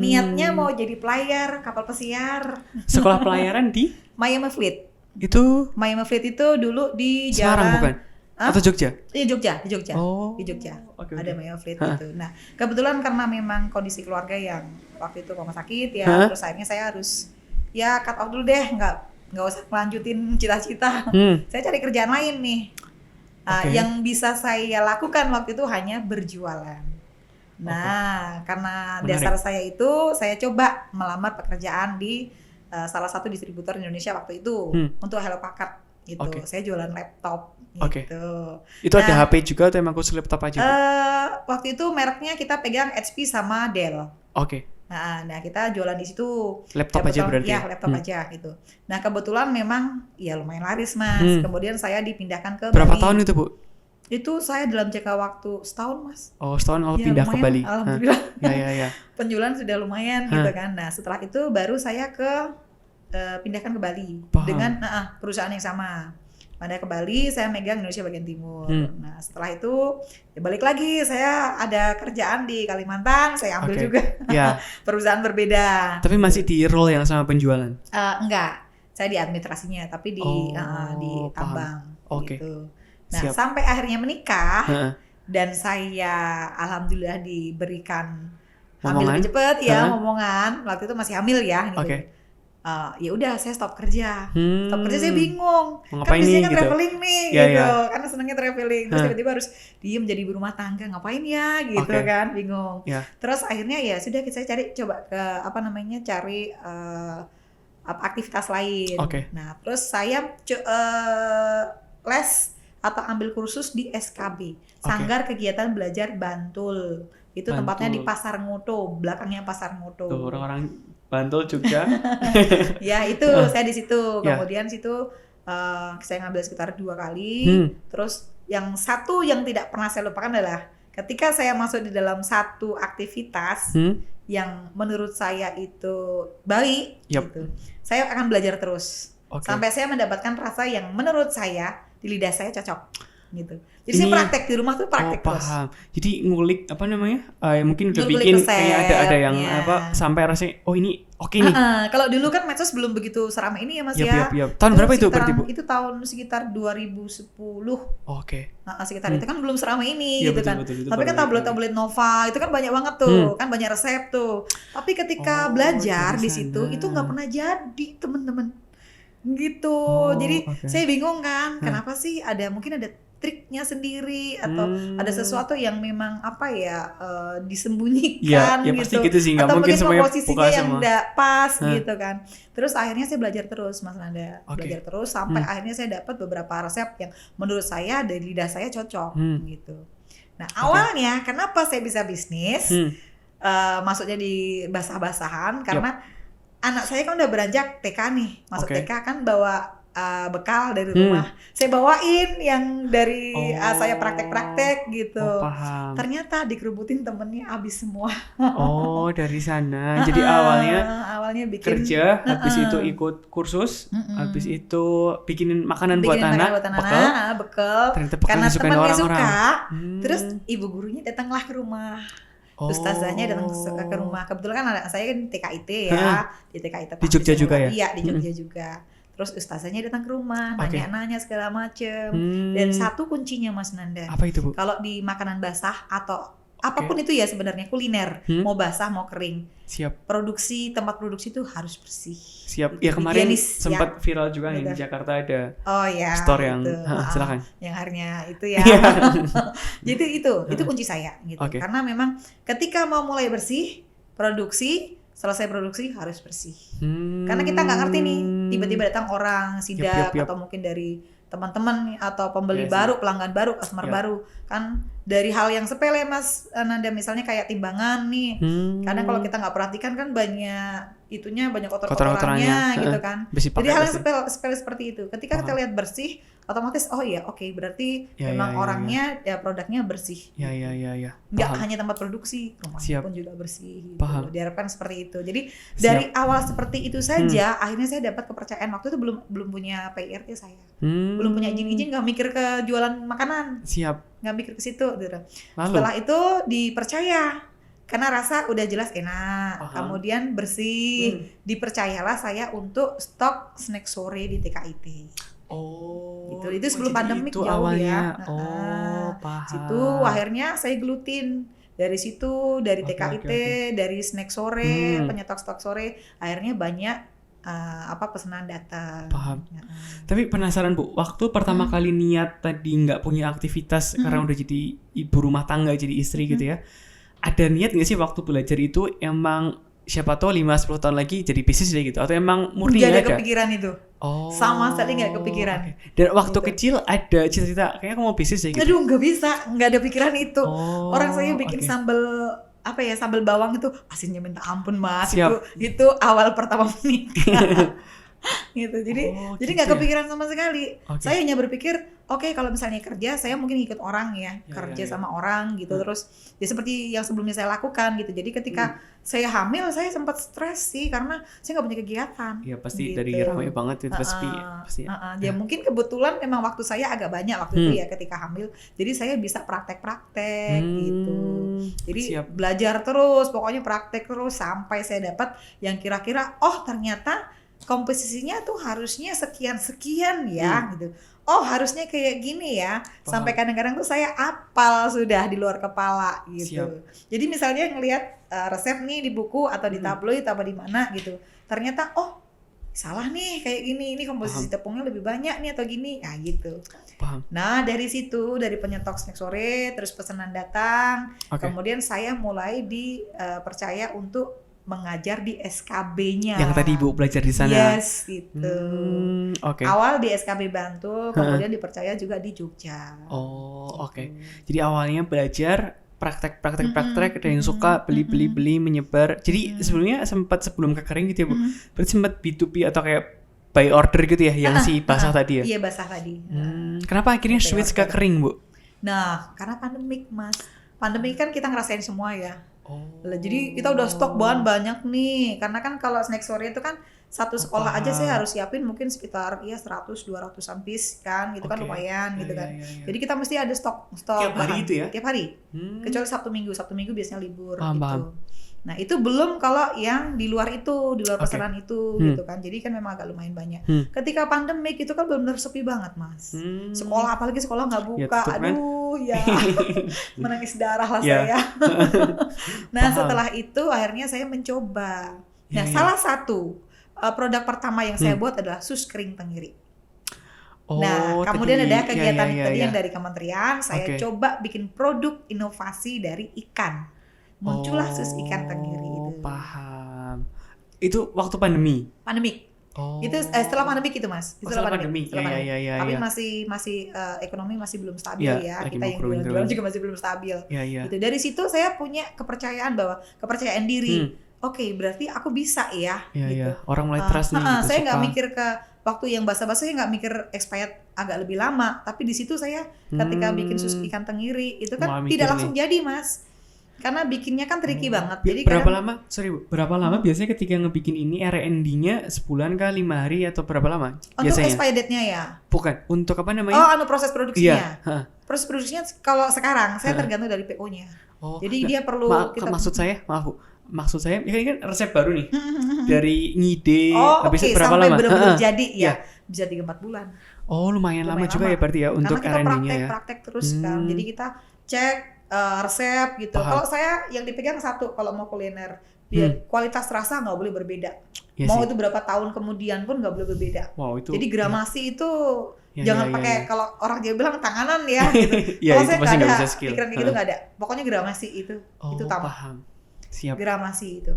Niatnya mau jadi pelayar kapal pesiar. Sekolah pelayaran di Miami Fleet. Itu Miami Fleet itu dulu di Semarang jalan bukan? Atau Jogja? Iya di Jogja. Oh. Di Jogja. Ada Miami Fleet itu. Nah, kebetulan karena memang kondisi keluarga yang waktu itu rumah sakit ya, terus akhirnya saya harus cut off dulu deh, nggak usah melanjutin cita-cita. Saya cari kerjaan lain nih. Yang bisa saya lakukan waktu itu hanya berjualan. Nah, karena dasar saya itu, saya coba melamar pekerjaan di salah satu distributor Indonesia waktu itu untuk Hello Packard gitu. Saya jualan laptop gitu. Itu ada HP juga atau emang khusus laptop aja? Waktu itu mereknya kita pegang HP sama Dell. Nah kita jualan di situ. Laptop aja berarti? Ya laptop aja gitu. Nah kebetulan memang ya lumayan laris Mas. Kemudian saya dipindahkan ke Berapa Bali. Tahun itu Bu? Itu saya dalam jangka waktu setahun Mas. Setahun pindah lumayan, ke Bali. Alhamdulillah. Ya. Penjualan sudah lumayan gitu kan. Nah setelah itu baru saya pindahkan ke Bali. Dengan perusahaan yang sama. Pindah ke Bali, saya megang Indonesia bagian timur. Nah setelah itu ya balik lagi, saya ada kerjaan di Kalimantan, saya ambil juga. Perusahaan berbeda. Tapi masih di role yang sama penjualan? Enggak, saya di administrasinya, tapi di tambang gitu. Nah sampai akhirnya menikah dan saya alhamdulillah diberikan hamil lebih cepat ngomongan. Waktu itu masih hamil ya gitu. Ya udah saya stop kerja. Stop kerja saya bingung. Kan biasanya kan traveling nih gitu. Karena senangnya traveling. Terus tiba-tiba harus diem jadi ibu rumah tangga. Ngapain ya gitu kan, bingung. Terus akhirnya ya sudah saya coba ke cari aktivitas lain. Nah, terus saya les atau ambil kursus di SKB, Sanggar Kegiatan Belajar Bantul. Itu tempatnya di Pasar Ngoto, belakangnya Pasar Ngoto. Tuh, orang-orang Bantul Jogja. Ya itu saya di situ. Kemudian situ saya ngambil sekitar 2 kali. Terus yang satu yang tidak pernah saya lupakan adalah ketika saya masuk di dalam satu aktivitas yang menurut saya itu baik, gitu. Saya akan belajar terus sampai saya mendapatkan rasa yang menurut saya di lidah saya cocok. Gitu. Jadi saya praktek di rumah tuh praktek terus. Paham. Jadi ngulik mungkin udah bikin kayak ada yang sampai rasanya ini oke nih. Kalau dulu kan medsos belum begitu seramai ini ya Mas ya. Tahun berapa itu berarti Bu? Itu tahun sekitar 2010. Sekitar itu kan belum seramai ini gitu kan. Betul, tapi kan tablet Nova itu kan banyak banget tuh, kan banyak resep tuh. Tapi ketika belajar di situ itu nggak pernah jadi teman-teman. Gitu. Jadi saya bingung kan, kenapa sih mungkin ada triknya sendiri atau ada sesuatu yang memang disembunyikan ya, gitu. Pasti gitu sih, atau mungkin semuanya posisinya yang enggak pas Hah? gitu kan. Terus akhirnya saya belajar terus Mas Nanda, belajar terus sampai akhirnya saya dapat beberapa resep yang menurut saya dari lidah saya cocok gitu. Nah awalnya kenapa saya bisa bisnis, maksudnya di basah-basahan karena anak saya kan udah beranjak TK nih, masuk TK kan bawa bekal dari rumah. Saya bawain yang dari saya praktek-praktek gitu. Ternyata dikerubutin temennya habis semua. Dari sana. Jadi awalnya bikin kerja, habis itu ikut kursus, habis itu bikinin makanan buat anak, bekal. Karena temennya suka. Terus ibu gurunya datanglah ke rumah. Ustazahnya datang ke rumah. Kebetulan kan anak saya kan TKIT ya, di TKIT di Jogja juga ya? Iya, di Jogja juga. Terus ustazahnya datang ke rumah, nanya-nanya segala macem. Dan satu kuncinya Mas Nanda. Apa itu, Bu? Kalau di makanan basah atau apapun itu ya sebenarnya kuliner, mau basah mau kering. Siap. Tempat produksi itu harus bersih. Siap. Ya kemarin sempat viral juga nih di Jakarta ada store yang silakan. Yang harinya itu ya. Jadi itu kunci saya gitu. Karena memang ketika mau mulai bersih, selesai produksi harus bersih. Karena kita nggak ngerti nih, tiba-tiba datang orang sidak atau mungkin dari teman-teman atau pembeli baru, pelanggan baru, customer baru. Kan dari hal yang sepele Mas Nanda, misalnya kayak timbangan nih. Kadang kalau kita nggak perhatikan kan banyak kotor-kotorannya gitu kan. Jadi hal yang sepele seperti itu. Ketika kita lihat bersih, otomatis berarti memang orangnya produknya bersih. Ya. Nggak hanya tempat produksi, rumahnya pun juga bersih. Gitu. Diharapkan seperti itu. Jadi dari awal seperti itu saja, akhirnya saya dapat kepercayaan. Waktu itu belum punya PIRT saya, belum punya izin, nggak mikir ke jualan makanan. Nggak mikir ke situ. Gitu. Setelah itu dipercaya. Karena rasa udah jelas enak, kemudian bersih, dipercayalah saya untuk stok snack sore di TKIT. Itu sebelum pandemi jauh awalnya. Ya. Situ akhirnya saya glutin. Dari situ, dari TKIT, dari snack sore, penyetok stok sore, akhirnya banyak pesanan datang. Paham. Tapi penasaran Bu, waktu pertama kali niat tadi nggak punya aktivitas karena udah jadi ibu rumah tangga, jadi istri gitu ya. Ada niat nggak sih waktu belajar itu emang siapa tahu 5-10 tahun lagi jadi bisnis deh gitu, atau emang murni nggak ada? Kepikiran itu. Sama sekali nggak kepikiran. Dan waktu kecil ada cita-cita kayaknya aku mau bisnis deh gitu. Aduh nggak bisa, nggak ada pikiran itu. Orang saya bikin sambal bawang itu asinnya minta ampun Mas. Itu awal pertama menikah. Gitu. Jadi nggak kepikiran sama sekali. Saya hanya berpikir kalau misalnya kerja saya mungkin ikut orang kerja sama orang gitu. Terus ya seperti yang sebelumnya saya lakukan gitu. Jadi ketika saya hamil saya sempat stres sih karena saya nggak punya kegiatan. Iya pasti gitu. Dari ramai banget itu pasti. Ya mungkin kebetulan memang waktu saya agak banyak waktu itu ya ketika hamil. Jadi saya bisa praktek-praktek gitu. Jadi belajar terus, pokoknya praktek terus sampai saya dapat yang kira-kira ternyata komposisinya tuh harusnya sekian ya gitu. Harusnya kayak gini ya. Sampai kadang-kadang tuh saya apal sudah di luar kepala gitu. Jadi misalnya ngelihat resep nih di buku atau di tabloid atau di mana gitu. Ternyata salah nih kayak gini. Ini komposisi tepungnya lebih banyak nih atau gini. Nah gitu. Nah dari situ, dari penyetok snack sore, terus pesanan datang. Kemudian saya mulai dipercaya untuk mengajar di SKB-nya. Yang tadi Ibu belajar di sana. Yes, gitu. Awal di SKB Bantul, kemudian dipercaya juga di Jogja. Jadi awalnya belajar praktek, ada yang suka beli menyebar. Jadi sebelum ke kering gitu ya Bu. Berarti sempat B2B atau kayak by order gitu ya, yang si basah tadi ya? Iya, basah tadi. Kenapa akhirnya switch ke kering Bu? Nah, karena pandemik Mas. Pandemik kan kita ngerasain semua ya. Jadi kita udah stok bahan banyak nih. Karena kan kalau snack sore itu kan satu sekolah aja saya harus siapin mungkin sekitar 100-200an piece kan, gitu kan lumayan gitu kan. Jadi kita mesti ada stok tiap hari itu ya? Tiap hari. Kecuali Sabtu Minggu biasanya libur gitu. Nah itu belum kalau yang di luar pesanan itu gitu kan. Jadi kan memang agak lumayan banyak. Ketika pandemik itu kan benar-benar sepi banget Mas. Sekolah, apalagi sekolah nggak buka. Menangis darah lah saya. Nah setelah itu akhirnya saya mencoba. Nah salah satu produk pertama yang saya buat adalah sus kering tenggiri. Nah, kemudian ada kegiatan tadi yang dari kementerian, saya coba bikin produk inovasi dari ikan. Muncullah sus ikan tenggiri itu. Paham. Itu waktu pandemi? Pandemik. Itu setelah pandemik itu Mas. Setelah pandemi. Ya. Tapi masih ekonomi masih belum stabil ya. Kita yang jualan juga masih belum stabil. Gitu. Dari situ saya punya kepercayaan kepercayaan diri. Oke, berarti aku bisa ya. Gitu. Orang mulai trust nih. Saya nggak mikir ke waktu yang basa-basi, saya nggak mikir expired agak lebih lama. Tapi di situ saya ketika bikin sus ikan tenggiri itu kan tidak langsung jadi Mas. Karena bikinnya kan tricky banget. Jadi berapa lama biasanya ketika ngebikin ini R&D-nya sebulan kah, 5 hari atau berapa lama? Untuk expired date-nya ya? Bukan, untuk apa namanya? Proses produksinya. Proses produksinya kalau sekarang saya tergantung dari PO-nya. Jadi dia perlu maksud saya ini kan resep baru nih. Dari ngide habis berapa lama? Sampai benar-benar jadi ya. Bisa 3-4 bulan. Lumayan lama juga ya berarti ya untuk R&D-nya ya. Karena kita praktek terus kan. Jadi kita cek resep gitu. Kalau saya yang dipegang satu kalau mau kuliner, kualitas rasa nggak boleh berbeda. Mau itu berapa tahun kemudian pun nggak boleh berbeda. Jadi gramasi itu jangan pakai kalau orang Jawa bilang tanganan ya. Gitu. Kalau saya nggak ada pikiran gitu nggak ada. Pokoknya gramasi itu tambah. Paham. Siap. Gramasi itu.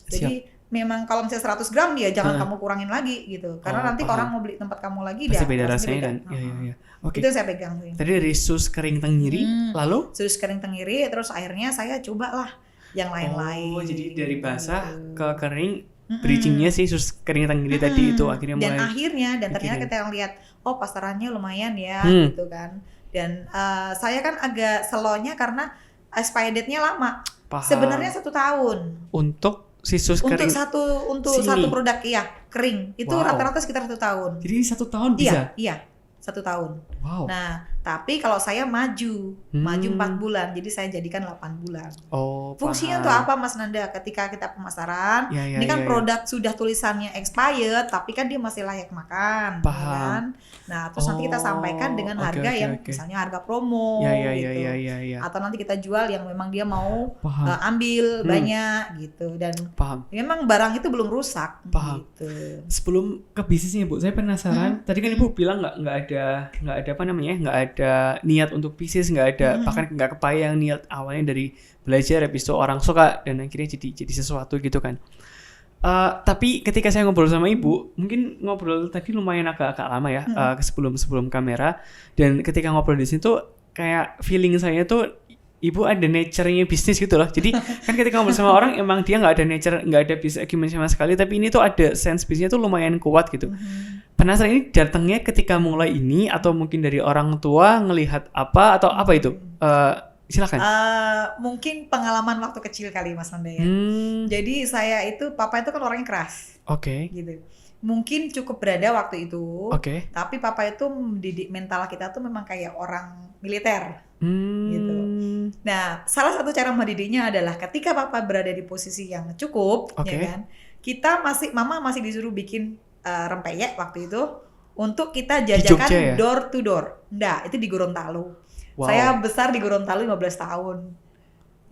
Jadi memang kalau misalnya 100 gram ya jangan kamu kurangin lagi gitu. Karena nanti orang mau beli tempat kamu lagi pasti beda rasanya dan iya. Itu yang saya pegang. Tadi dari sus kering tenggiri, lalu? Sus kering tenggiri, terus akhirnya saya cobalah yang lain-lain. Jadi dari basah ke kering, bridgingnya sih sus kering tenggiri tadi itu akhirnya mulai. Dan ternyata kita yang lihat, pasarannya lumayan ya gitu kan. Dan saya kan agak slow-nya karena expired date-nya lama. Sebenarnya 1 tahun. Untuk sus kering? Untuk satu produk kering. Itu rata-rata sekitar 1 tahun. Jadi 1 tahun bisa? Iya. 1 tahun. Wow. Nah, tapi kalau saya maju 4 bulan, jadi saya jadikan 8 bulan. Fungsinya untuk apa Mas Nanda? Ketika kita pemasaran, ini kan produk sudah tulisannya expired, tapi kan dia masih layak makan. Kan? Nah, terus nanti kita sampaikan dengan harga yang misalnya harga promo, gitu. Atau nanti kita jual yang memang dia mau ambil banyak gitu. Dan memang barang itu belum rusak. Gitu. Sebelum ke bisnisnya Bu, saya penasaran. Tadi kan Ibu bilang nggak ada apa namanya, nggak ada niat untuk bisnis, nggak ada bahkan nggak kebayang niat awalnya dari belajar habis itu orang suka dan akhirnya jadi sesuatu gitu kan. Tapi ketika saya ngobrol sama Ibu, mungkin ngobrol tadi lumayan agak lama ya, sebelum kamera, dan ketika ngobrol di sini tuh kayak feeling saya tuh Ibu ada nature-nya bisnis gitu loh. Jadi kan ketika ngobrol sama orang emang dia nggak ada nature, nggak ada bisnis acumen sama sekali, tapi ini tuh ada sense bisnisnya tuh lumayan kuat gitu. Penasaran ini datangnya ketika mulai ini atau mungkin dari orang tua ngelihat apa atau apa itu? Silakan. Mungkin pengalaman waktu kecil kali Mas Nanda ya. Jadi saya itu, papa itu kan orangnya keras. Gitu. Mungkin cukup berada waktu itu. Tapi papa itu mendidik mental kita tuh memang kayak orang militer. Gitu. Nah, salah satu cara mendidiknya adalah ketika papa berada di posisi yang cukup, ya kan? Mama masih disuruh bikin rempeyek waktu itu untuk kita jajakan door to door. Enggak, itu di Gorontalo. Saya besar di Gorontalo 15 tahun.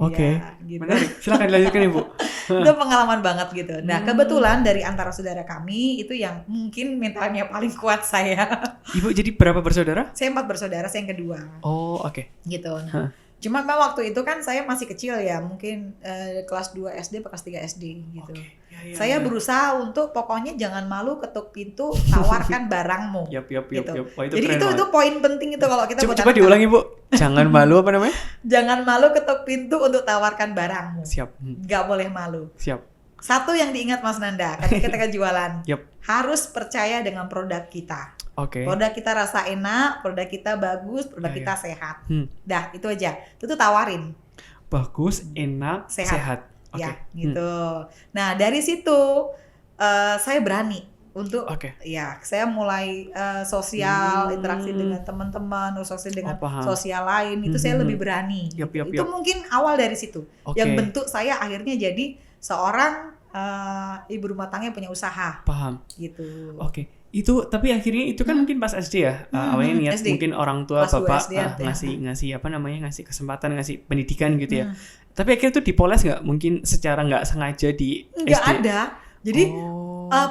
Gitu. Menarik. Silakan dilanjutkan Ibu. Itu pengalaman banget gitu. Nah, kebetulan dari antara saudara kami itu yang mungkin mentalnya paling kuat saya. Ibu jadi berapa bersaudara? Saya 4 bersaudara, saya yang kedua. Gitu. Nah, cuma memang waktu itu kan saya masih kecil ya, mungkin kelas 2 SD atau kelas 3 SD gitu. Saya berusaha untuk pokoknya jangan malu ketuk pintu, tawarkan barangmu. Gitu. Jadi itu poin penting itu kalau kita coba diulangi Bu. Jangan malu apa namanya? Jangan malu ketuk pintu untuk tawarkan barangmu. Siap. Gak boleh malu. Siap. Satu yang diingat Mas Nanda ketika kita jualan, harus percaya dengan produk kita. Produk kita rasa enak, produk kita bagus, produk kita sehat. Dah, itu aja. Itu tawarin. Bagus, enak, sehat. Ya, gitu. Nah, dari situ saya berani untuk saya mulai sosial, interaksi dengan teman-teman, sosial dengan sosial lain, itu saya lebih berani. Itu mungkin awal dari situ. Yang bentuk saya akhirnya jadi seorang ibu rumah tangga yang punya usaha. Gitu. Itu tapi akhirnya itu kan mungkin pas SD ya. Awalnya niat SD. Mungkin orang tua bapak ngasih apa namanya, ngasih kesempatan, ngasih pendidikan gitu ya. Tapi akhirnya itu dipoles nggak? Mungkin secara nggak sengaja di nggak SD? Ada. Jadi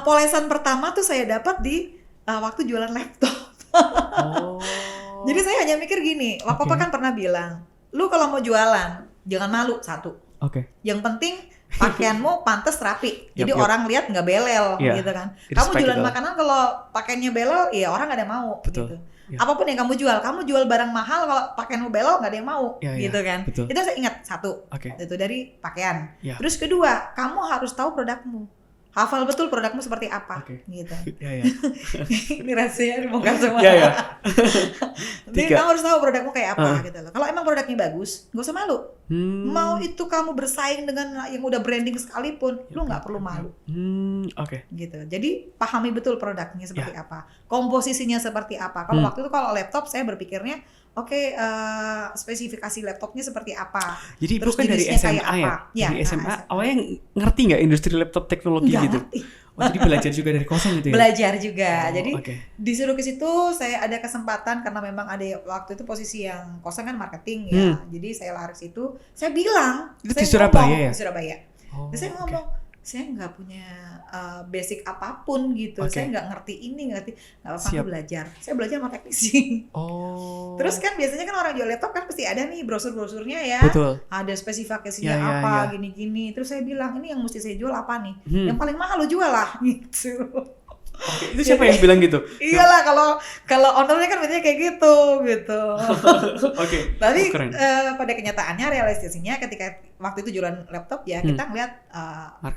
polesan pertama tuh saya dapat di waktu jualan laptop. Oh. Jadi saya hanya mikir gini, Papa kan pernah bilang, lu kalau mau jualan jangan malu, satu. Yang penting pakaianmu pantas rapi, jadi orang lihat nggak belel, gitu kan. Kamu jualan makanan kalau pakaiannya belel, ya orang nggak ada yang mau. Gitu. Apapun yang kamu jual barang mahal, kalau pakaianmu belel nggak ada yang mau, gitu kan. Itu saya ingat satu, itu dari pakaian. Terus kedua, kamu harus tahu produkmu. Hafal betul produkmu seperti apa, gitu. Ini rahasia dibongkar semua. Jadi kamu harus tahu produkmu kayak apa, gitu loh. Kalau emang produknya bagus, nggak usah malu. Mau itu kamu bersaing dengan yang udah branding sekalipun, lu nggak perlu malu. Gitu. Jadi pahami betul produknya seperti apa, komposisinya seperti apa. Kalau waktu itu kalau laptop saya berpikirnya, spesifikasi laptopnya seperti apa. Jadi terus bukan dari SMA ya? Dari SMA awalnya ngerti nggak industri laptop teknologi nggak gitu? Ngerti. Jadi belajar juga dari kosong gitu ya? Belajar juga. Jadi disuruh ke situ, saya ada kesempatan karena memang ada waktu itu posisi yang kosong kan marketing ya. Jadi saya lari situ, saya bilang. Itu di Surabaya ya? Di Surabaya. Saya ngomong, saya nggak punya basic apapun gitu, saya nggak ngerti ini, nggak apa-apa, aku belajar. Saya belajar sama teknisi. Terus kan biasanya kan orang jual laptop kan pasti ada nih brosur-brosurnya ya. Betul. Ada spesifikasinya apa, gini-gini. Terus saya bilang, ini yang mesti saya jual apa nih? Yang paling mahal lo jual lah, gitu. Itu siapa yang bilang gitu? Iyalah, kalau ownernya kan biasanya kayak gitu. Tapi pada kenyataannya, realisasinya ketika waktu itu jualan laptop ya, kita ngeliat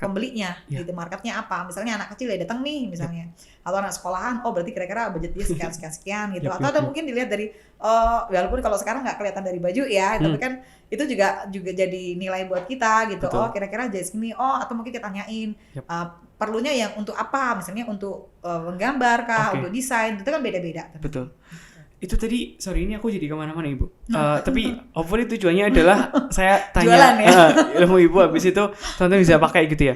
pembelinya, gitu, marketnya apa. Misalnya anak kecil ya datang nih misalnya, atau anak sekolahan, berarti kira-kira budget dia sekian gitu. Atau ada mungkin dilihat dari, walaupun kalau sekarang nggak kelihatan dari baju ya, tapi kan itu juga jadi nilai buat kita gitu. Kira-kira jadi segini, atau mungkin kita tanyain perlunya yang untuk apa, misalnya untuk menggambar kah, untuk desain, itu kan beda-beda. Betul. Itu tadi, sorry ini aku jadi kemana-mana Ibu. Tapi hopefully tujuannya adalah saya tanya jualan, ya? Ilmu Ibu, habis itu teman-teman bisa pakai gitu ya.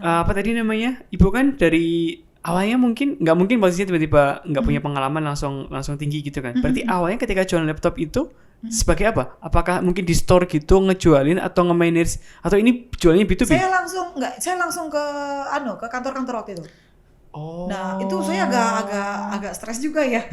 Apa tadi namanya? Ibu kan dari awalnya nggak mungkin posisinya tiba-tiba nggak punya pengalaman langsung tinggi gitu kan. Berarti awalnya ketika jualan laptop itu sebagai apa? Apakah mungkin di store gitu ngejualin atau nge-manage, atau ini jualnya B2B? Saya langsung ke kantor-kantor waktu itu. Nah, itu saya agak stres juga ya.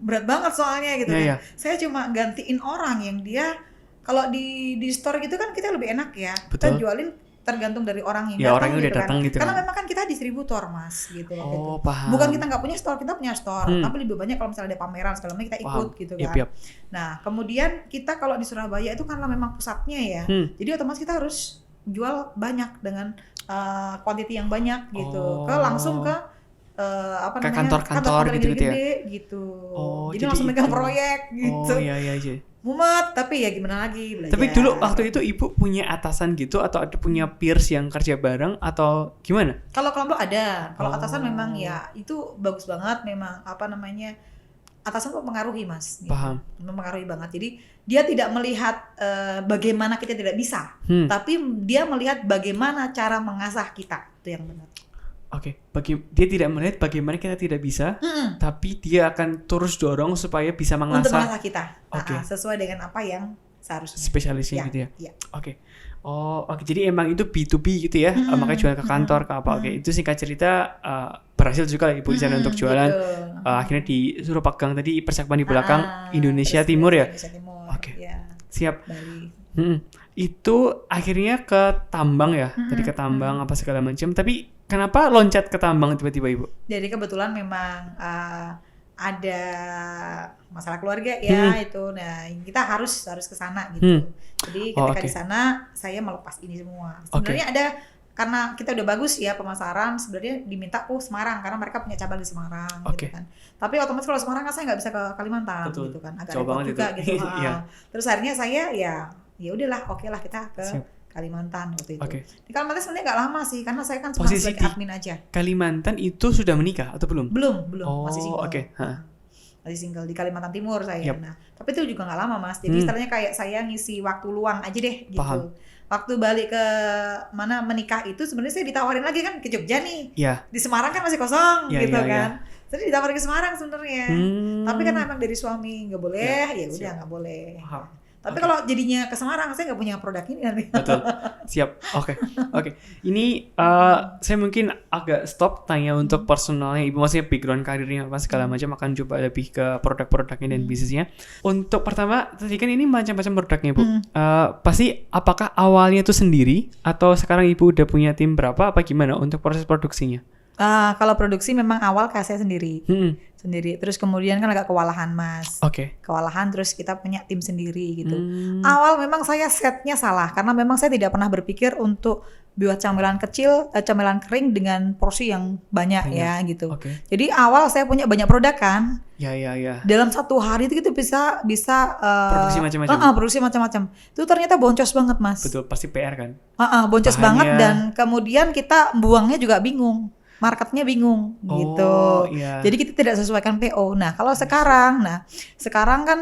Berat banget soalnya gitu kan. Saya cuma gantiin orang yang dia, kalau di store gitu kan kita lebih enak ya. Kita jualin tergantung dari orang yang datang, orang yang udah datang gitu kan. Karena memang kan kita distributor Mas gitu loh. Paham. Bukan kita nggak punya store, kita punya store, tapi lebih banyak kalau misalnya ada pameran segala macam kita ikut gitu kan. Nah, kemudian kita kalau di Surabaya itu karena memang pusatnya ya. Jadi otomatis kita harus jual banyak dengan quantity yang banyak gitu. Langsung ke kantor-kantor gitu ya. Gitu. Jadi langsung megang proyek gitu. Mumet, tapi ya gimana lagi, belajar. Tapi dulu waktu itu Ibu punya atasan gitu, atau ada punya peers yang kerja bareng, atau gimana? Kalau kelompok ada, kalau atasan memang ya itu bagus banget, memang atasan mempengaruhi Mas. Paham. Gitu. Mempengaruhi banget. Jadi dia tidak melihat bagaimana kita tidak bisa, tapi dia melihat bagaimana cara mengasah kita, itu yang benar. Dia tidak melihat bagaimana kita tidak bisa, tapi dia akan terus dorong supaya bisa mengasah. Untuk mengasah kita, sesuai dengan apa yang seharusnya. Spesialisnya gitu ya. Jadi emang itu B2B gitu ya, makanya jual ke kantor ke apa. Itu singkat cerita berhasil juga lah Ibu di sana untuk jualan. Akhirnya disuruh pegang tadi percakapan di belakang Indonesia Timur ya. Indonesia Timur. Siap. Bali. Itu akhirnya ke tambang ya, tadi ke tambang apa segala macam. Tapi kenapa loncat ke tambang tiba-tiba Ibu? Jadi kebetulan memang ada masalah keluarga ya itu. Nah, kita harus ke sana gitu. Jadi ketika di sana saya melepas ini semua. Sebenarnya ada, karena kita udah bagus ya pemasaran, sebenarnya diminta Semarang karena mereka punya cabang di Semarang gitu kan. Tapi otomatis kalau Semarang kan saya nggak bisa ke Kalimantan gitu kan. Agak repot juga gitu. Terus akhirnya saya ya udahlah, lah kita ke Kalimantan waktu itu. Di Kalimantan sebenarnya nggak lama sih, karena saya kan cuma sebagai admin aja. Kalimantan itu sudah menikah atau belum? Belum, masih single. Masih single di Kalimantan Timur saya. Nah, tapi itu juga nggak lama Mas. Jadi istilahnya kayak saya ngisi waktu luang aja deh gitu. Paham. Waktu balik ke menikah itu sebenarnya saya ditawarin lagi kan ke Jogja nih. Di Semarang kan masih kosong gitu kan. Jadi ditawarin ke Semarang sebenarnya. Tapi karena emang dari suami nggak boleh, ya udah nggak boleh. Tapi kalau jadinya ke Semarang, saya nggak punya produk ini nanti. Betul, siap. Oke. Ini saya mungkin agak stop tanya untuk personalnya Ibu, maksudnya background karirnya apa segala macam, akan coba lebih ke produk-produknya dan bisnisnya. Untuk pertama, tadi kan ini macam-macam produknya Bu. Pasti apakah awalnya itu sendiri atau sekarang Ibu udah punya tim berapa? Apa gimana untuk proses produksinya? Kalau produksi memang awal saya sendiri. Sendiri. Terus kemudian kan agak kewalahan Mas. Kewalahan, terus kita punya tim sendiri gitu. Awal memang saya setnya salah karena memang saya tidak pernah berpikir untuk buat camilan kecil, camilan kering dengan porsi yang banyak. Ya gitu. Jadi awal saya punya banyak produk kan. Ya. Dalam satu hari itu kita bisa produksi macam-macam. Produksi macam-macam. Itu ternyata boncos banget Mas. Betul, pasti PR kan. Boncos banget, dan kemudian kita buangnya juga bingung. Marketnya bingung gitu. Jadi kita tidak sesuaikan PO. Nah kalau sekarang kan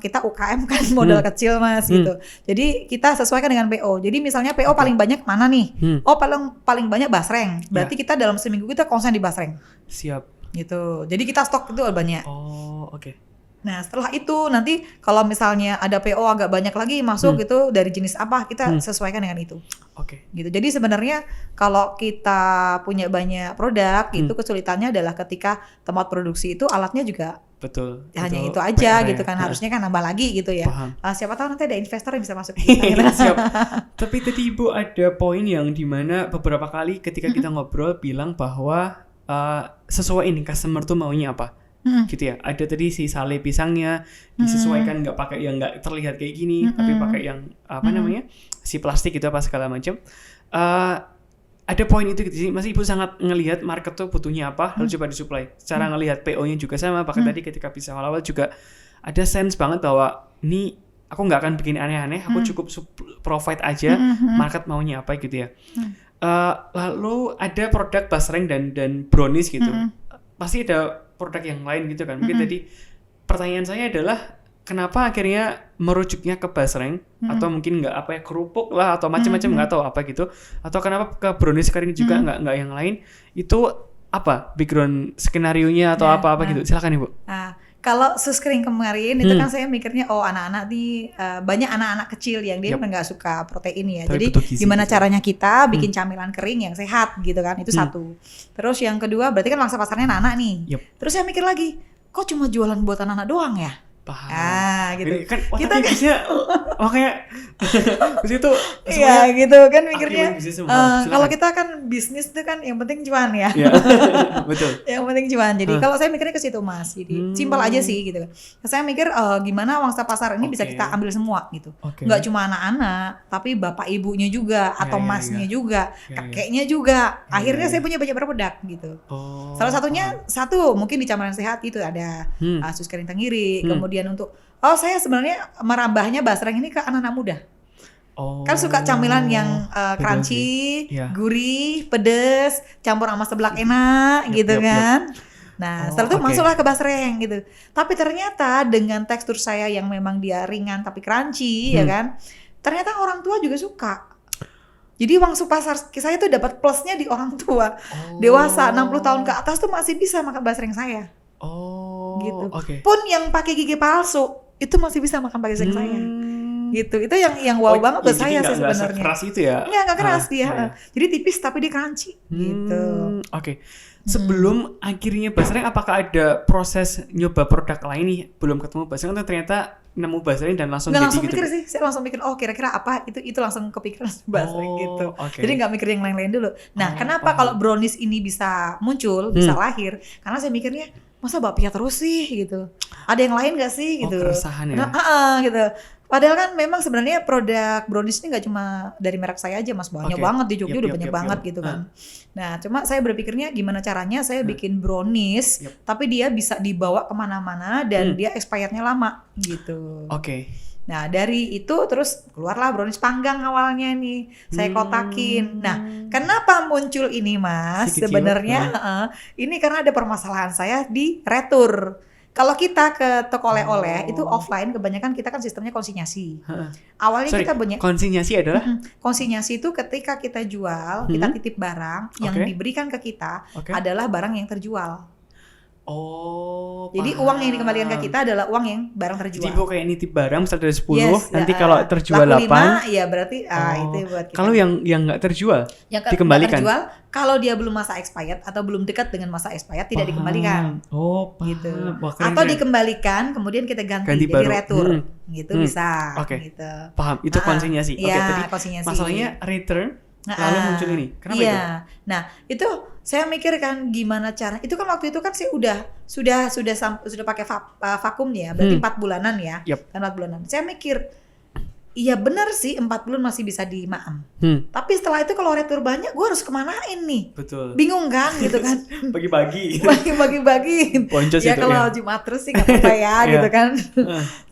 kita UKM kan modal kecil Mas gitu. Jadi kita sesuaikan dengan PO. Jadi misalnya PO paling banyak mana nih? Paling banyak basreng. Berarti kita dalam seminggu kita konsen di basreng. Siap. Gitu. Jadi kita stok itu banyak. Oke. Nah setelah itu nanti kalau misalnya ada PO agak banyak lagi masuk itu dari jenis apa, kita sesuaikan dengan itu. Gitu. Jadi sebenarnya kalau kita punya banyak produk itu kesulitannya adalah ketika tempat produksi itu alatnya juga hanya itu aja gitu kan. Harusnya kan nambah lagi gitu ya. Siapa tahu nanti ada investor yang bisa masuk kita. Siap. Tapi tadi Ibu ada poin yang dimana beberapa kali ketika kita ngobrol bilang bahwa sesuai ini customer tuh maunya apa. Gitu ya. Ada tadi si sale pisangnya disesuaikan, nggak pakai yang nggak terlihat kayak gini, tapi pakai yang si plastik gitu apa segala macam. Ada poin itu gitu sih. Masih Ibu sangat ngelihat market tuh butuhnya apa, lalu coba disuplai. Cara ngelihat PO-nya juga sama. Bahkan tadi ketika pisang awal juga ada sense banget bahwa ini aku nggak akan bikin aneh-aneh, aku cukup provide aja market maunya apa gitu ya. Lalu ada produk basreng dan brownies gitu. Pasti ada produk yang lain gitu kan. Mungkin tadi pertanyaan saya adalah kenapa akhirnya merujuknya ke basreng atau mungkin nggak kerupuk lah atau macam-macam, nggak tahu apa gitu, atau kenapa ke brownies kering juga nggak yang lain, itu apa background skenario-nya atau apa gitu. Silakan Ibu. Kalau sus kering kemarin itu kan saya mikirnya anak-anak nih banyak anak-anak kecil yang dia nggak suka protein ya. Tapi jadi gimana caranya kita bikin camilan kering yang sehat gitu kan, itu satu. Terus yang kedua berarti kan mangsa pasarnya anak-anak nih. Terus saya mikir lagi, kok cuma jualan buat anak-anak doang ya? Paham. Gitu. Kan kita kan makanya itu iya gitu kan mikirnya. Kalau kita kan bisnis itu kan yang penting cuan ya. Betul. Yang penting cuan. Jadi kalau saya mikirnya ke situ Mas. Jadi simpel aja sih gitu. Saya mikir gimana mangsa pasar ini bisa kita ambil semua gitu. Nggak cuma anak-anak, tapi bapak ibunya juga atau masnya juga, kakeknya juga. Akhirnya saya punya banyak produk gitu. Salah satunya mungkin di camilan sehat itu ada sus kering tenggiri. Kemudian untuk saya sebenarnya merambahnya basreng ini ke anak-anak muda. Kan suka camilan yang crunchy, gurih, pedes, campur sama seblak enak gitu kan. Nah, setelah itu masuklah ke basreng gitu. Tapi ternyata dengan tekstur saya yang memang dia ringan tapi crunchy ya kan. Ternyata orang tua juga suka. Jadi mangsa pasar saya tuh dapat plusnya di orang tua. Dewasa 60 tahun ke atas tuh masih bisa makan basreng saya. Gitu. Pun yang pakai gigi palsu itu masih bisa makan pakai basreng saya. Gitu. Itu yang wow banget buat saya sih sebenarnya. Enggak keras itu ya? Enggak keras dia. Jadi tipis tapi dia crunchy gitu. Sebelum akhirnya basreng, apakah ada proses nyoba produk lain nih? Belum ketemu basreng atau ternyata nemu basreng dan langsung jadi langsung gitu? Mikir sih, saya langsung mikir kira-kira apa itu langsung kepikiran basreng gitu. Jadi nggak mikir yang lain-lain dulu. Nah, kenapa kalau brownies ini bisa muncul, bisa lahir? Karena saya mikirnya masa bakpia terus sih gitu. Ada yang lain nggak sih gitu? Keresahan ya. Gitu. Padahal kan memang sebenarnya produk brownies ini nggak cuma dari merek saya aja Mas, banyak banget di Jogja udah banyak banget gitu kan. Nah cuma saya berpikirnya gimana caranya saya bikin brownies tapi dia bisa dibawa kemana-mana dan dia expirednya lama gitu. Nah dari itu terus keluarlah brownies panggang awalnya nih, saya kotakin. Nah kenapa muncul ini Mas? Sebenarnya ini karena ada permasalahan saya di retur. Kalau kita ke toko oleh-oleh itu offline, kebanyakan kita kan sistemnya konsinyasi. Awalnya kita banyak konsinyasi adalah konsinyasi itu ketika kita jual, kita titip barang yang diberikan ke kita adalah barang yang terjual. Oh, jadi uang yang dikembalikan ke kita adalah uang yang barang terjual. Jadi kayak nitip barang misalnya dari 10, nanti kalau terjual 8, ya berarti itu buat kita. Kalau yang nggak terjual, dikembalikan. Nggak terjual, kalau dia belum masa expired atau belum dekat dengan masa expired tidak dikembalikan. Oh, paham. Gitu. Wah, keren, atau dikembalikan kemudian kita ganti jadi baru. retur. Gitu bisa. Gitu. Paham. Itu konsinyasi. Iya, tadi masalahnya return lalu muncul ini. Kenapa itu? Nah, itu saya mikir kan gimana cara. Itu kan waktu itu kan sih sudah pakai vakum ya, berarti 4 bulanan ya. Yep. 4 bulanan. Saya mikir iya benar sih 4 bulan masih bisa dimaam. Tapi setelah itu kalau retur banyak gue harus kemanain nih? Betul. Bingung kan gitu kan. Bagi-bagi. Bagi-bagi. Boncos ya itu kalau Jumat terus sih gak apa-apa ya gitu kan.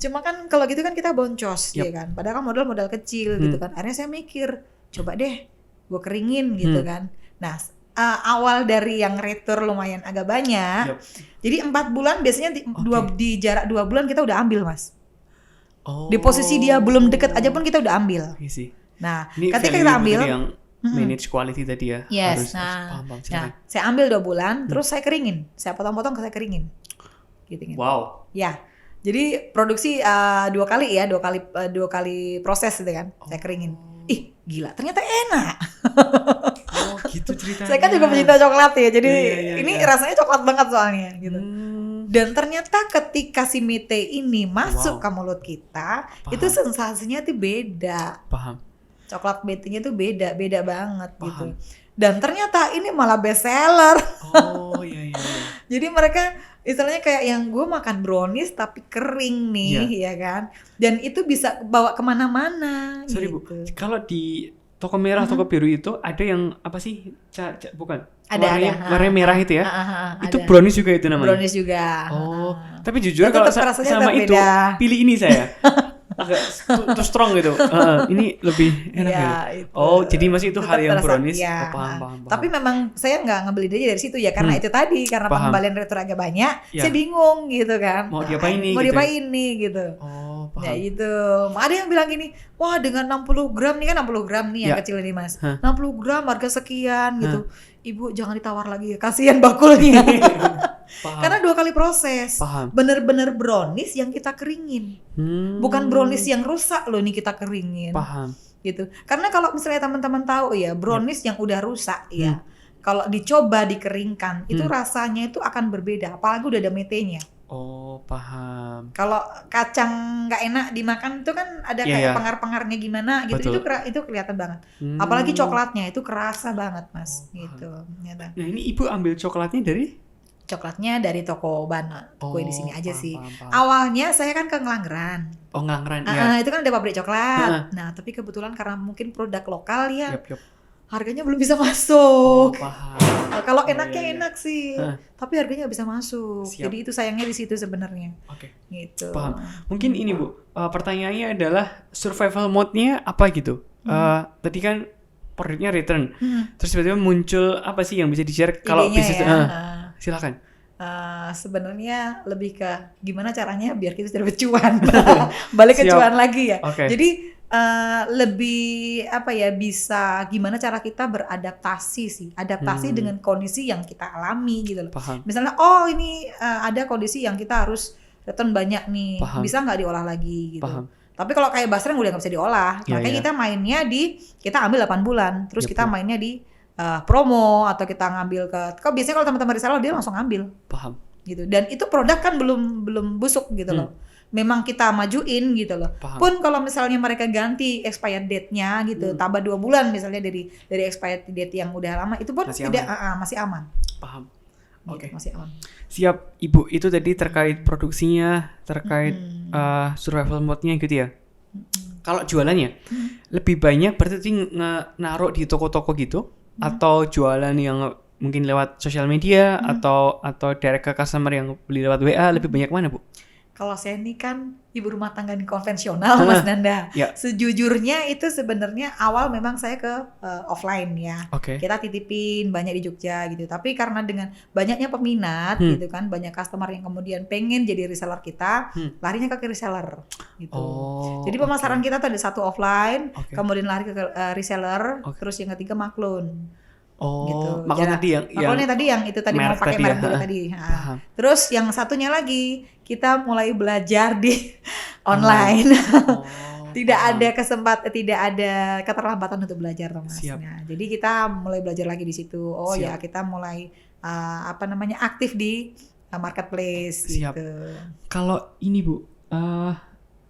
Cuma kan kalau gitu kan kita boncos ya kan. Padahal kan modal kecil gitu kan. Akhirnya saya mikir coba deh gue keringin gitu kan. Nah awal dari yang retur lumayan agak banyak. Jadi 4 bulan biasanya di jarak 2 bulan kita udah ambil mas. Di posisi dia belum deket aja pun kita udah ambil. Nah ini ketika kita ambil yang manage quality tadi ya. Yes. Nah saya ambil 2 bulan terus saya keringin. Saya potong-potong saya keringin. Gitu kan. Wow. Ya. Jadi produksi 2 kali ya, 2 kali proses gitu kan. Saya keringin. Ih, gila, ternyata enak. Oh, gitu ceritanya. Saya kan juga pencinta coklat ya. Jadi ini rasanya coklat banget soalnya gitu. Dan ternyata ketika si mete ini masuk ke mulut kita, itu sensasinya tuh beda. Paham. Coklat metenya tuh beda banget gitu. Dan ternyata ini malah best seller. Oh, iya. Jadi mereka istilahnya kayak yang gue makan brownies tapi kering nih, ya kan. Dan itu bisa bawa kemana-mana. Sorry gitu. Bu, kalau di toko merah, toko biru itu ada yang apa sih? Bukan. Ada. Warna merah itu ya? Itu ada. brownies juga itu namanya? Brownies juga. Oh, tapi jujur kalau sama itu, pilih ini saya. Agak too strong gitu. Ini lebih enak ya. Oh, jadi masih itu hal yang brownies. Ya. Paham. Tapi memang saya nggak ngambil aja dari situ ya karena itu tadi karena pengembalian retur agak banyak, saya bingung gitu kan. Mau diapain nih? Gitu. Oh, paham. Ya itu. Ada yang bilang gini, wah dengan 60 gram nih kan 60 gram nih yang kecil ini mas. 60 gram harga sekian gitu. Ibu jangan ditawar lagi ya, kasihan bakulnya. Karena 2 kali proses. Bener-bener brownies yang kita keringin. Bukan brownies yang rusak loh nih kita keringin. Paham. Gitu. Karena kalau misalnya teman-teman tahu ya, brownies yang udah rusak ya, kalau dicoba dikeringkan, itu rasanya itu akan berbeda. Apalagi udah ada metenya. Oh, paham. Kalau kacang nggak enak dimakan itu kan ada kayak pengar-pengarnya gimana gitu. Itu kelihatan banget. Apalagi coklatnya itu kerasa banget mas. Gitu. Nah ini ibu ambil coklatnya dari? Coklatnya dari toko Bana, kue di sini aja sih. Awalnya saya kan ke Ngelanggeran. Oh Ngelanggeran, ya. Itu kan ada pabrik coklat. Nah tapi kebetulan karena mungkin produk lokal ya, harganya belum bisa masuk. Kalau enaknya enak sih, tapi harganya nggak bisa masuk. Jadi itu sayangnya di situ sebenarnya. Gitu. Paham. Mungkin ini Bu, pertanyaannya adalah survival mode-nya apa gitu? Tadi kan produknya return, terus tiba-tiba muncul apa sih yang bisa di-share kalau bisnis? Silakan. Sebenarnya lebih ke gimana caranya biar kita dapat cuan. Balik ke cuan lagi ya. Jadi lebih apa ya, bisa gimana cara kita beradaptasi sih, dengan kondisi yang kita alami gitu loh. Misalnya ini ada kondisi yang kita harus return banyak nih, bisa nggak diolah lagi gitu. Tapi kalau kayak basreng udah nggak bisa diolah, makanya kita mainnya kita ambil 8 bulan, terus kita mainnya di promo atau kita ngambil biasanya kalau teman-teman reseller dia langsung ngambil. Gitu. Dan itu produk kan belum busuk gitu loh. Memang kita majuin gitu loh. Pun kalau misalnya mereka ganti expired date-nya gitu, tambah 2 bulan misalnya dari expired date yang udah lama, itu pun masih aman. Paham. Gitu, masih aman. Siap, Ibu. Itu tadi terkait produksinya, terkait survival mode-nya gitu ya. Kalau jualannya lebih banyak berarti naruh di toko-toko gitu atau jualan yang mungkin lewat sosial media atau direct ke customer yang beli lewat WA, lebih banyak mana, Bu? Kalau saya ini kan ibu rumah tangga konvensional, Mas Nanda. Sejujurnya itu sebenarnya awal memang saya ke offline ya. Kita titipin banyak di Jogja gitu. Tapi karena dengan banyaknya peminat gitu kan, banyak customer yang kemudian pengen jadi reseller kita, larinya ke reseller gitu. Jadi pemasaran kita tuh ada 1 offline, kemudian lari ke reseller, terus yang ketiga maklun. gitu. Maklon tadi yang itu tadi mau pakai merek dulu tadi. Nah, terus yang satunya lagi kita mulai belajar di online. Tidak ada keterlambatan untuk belajar, Thomas. Nah, jadi kita mulai belajar lagi di situ. Ya kita mulai aktif di marketplace. Gitu. Kalau ini Bu,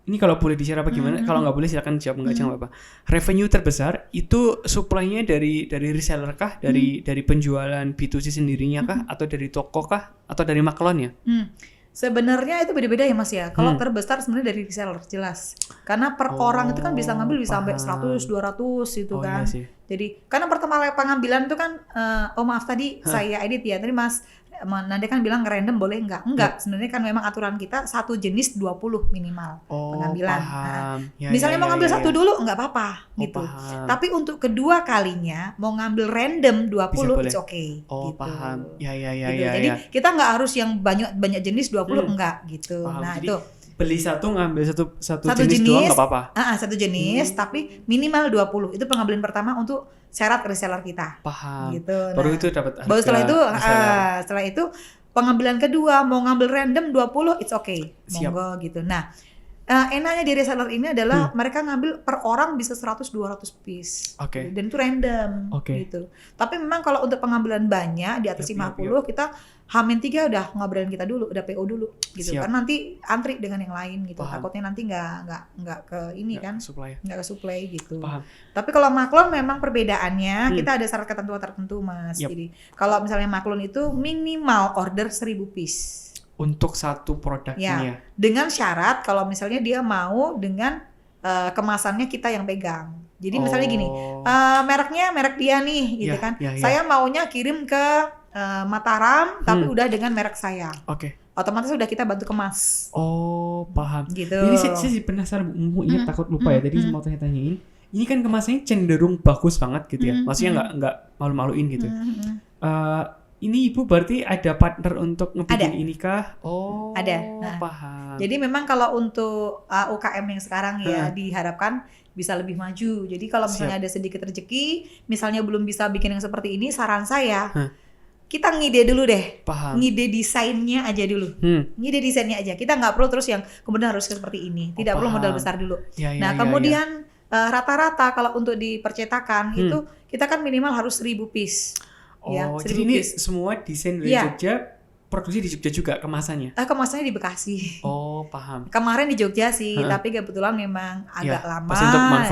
ini kalau boleh di-share apa gimana? Kalau nggak boleh silakan jawab, jangan apa-apa. Revenue terbesar itu supply-nya dari reseller kah? Dari penjualan B2C sendirinya kah? Atau dari toko kah? Atau dari maklonnya? Sebenarnya itu beda-beda ya Mas ya. Kalau terbesar sebenarnya dari reseller jelas. Karena per orang itu kan bisa ngambil sampai 100, 200 gitu kan. Iya sih. Jadi karena pertama pengambilan itu kan maaf tadi saya edit ya. Tadi Mas Nanda kan bilang random boleh enggak? Sebenarnya kan memang aturan kita satu jenis 20 minimal pengambilan. Paham. Nah, misalnya mau ngambil satu dulu enggak apa-apa gitu. Paham. Tapi untuk kedua kalinya mau ngambil random 20 it's okay gitu. Paham. Ya. Jadi kita enggak harus yang banyak jenis 20 enggak gitu. Paham. Nah, jadi, itu beli satu ngambil satu jenis doang enggak apa-apa. Satu jenis tapi minimal 20. Itu pengambilan pertama untuk syarat reseller kita. Paham. Gitu. Baru itu dapat harga. Baru setelah itu pengambilan kedua mau ngambil random 20 it's okay. Monggo gitu. Nah, enaknya di reseller ini adalah mereka ngambil per orang bisa 100-200 piece. Oke. Dan itu random gitu. Tapi memang kalau untuk pengambilan banyak di atas 50 kita H-3 udah ngobrolin kita dulu, udah PO dulu gitu. Kan nanti antri dengan yang lain gitu. Takutnya nanti nggak ke ini kan. Nggak ke supply gitu. Paham. Tapi kalau maklon memang perbedaannya kita ada syarat ketentuan tertentu Mas. Jadi kalau misalnya maklon itu minimal order 1000 piece. Untuk satu produk ini ya. Dengan syarat kalau misalnya dia mau dengan kemasannya kita yang pegang. Jadi misalnya gini, mereknya merek dia nih gitu kan. Saya maunya kirim ke Mataram tapi udah dengan merek saya. Otomatis udah kita bantu kemas. Paham. Gitu. Ini saya penasaran, ingat takut lupa ya. Tadi mau tanya-tanyain. Ini kan kemasannya cenderung bagus banget gitu ya. Maksudnya nggak malu-maluin gitu. Ini Ibu berarti ada partner untuk ngebikin ini kah? Ada. Paham. Jadi memang kalau untuk UKM yang sekarang ya diharapkan bisa lebih maju. Jadi kalau misalnya ada sedikit rezeki, misalnya belum bisa bikin yang seperti ini, saran saya kita ngide dulu deh. Paham. Ngide desainnya aja dulu. Ngide desainnya aja. Kita nggak perlu terus yang kemudian harus seperti ini. Tidak perlu modal besar dulu. Kemudian rata-rata kalau untuk di percetakan itu kita kan minimal harus 1000 piece. Jadi ini semua desain dari Jogja, produksi di Jogja juga kemasannya? Kemasannya di Bekasi. Paham. Kemarin di Jogja sih, tapi kebetulan memang agak lama.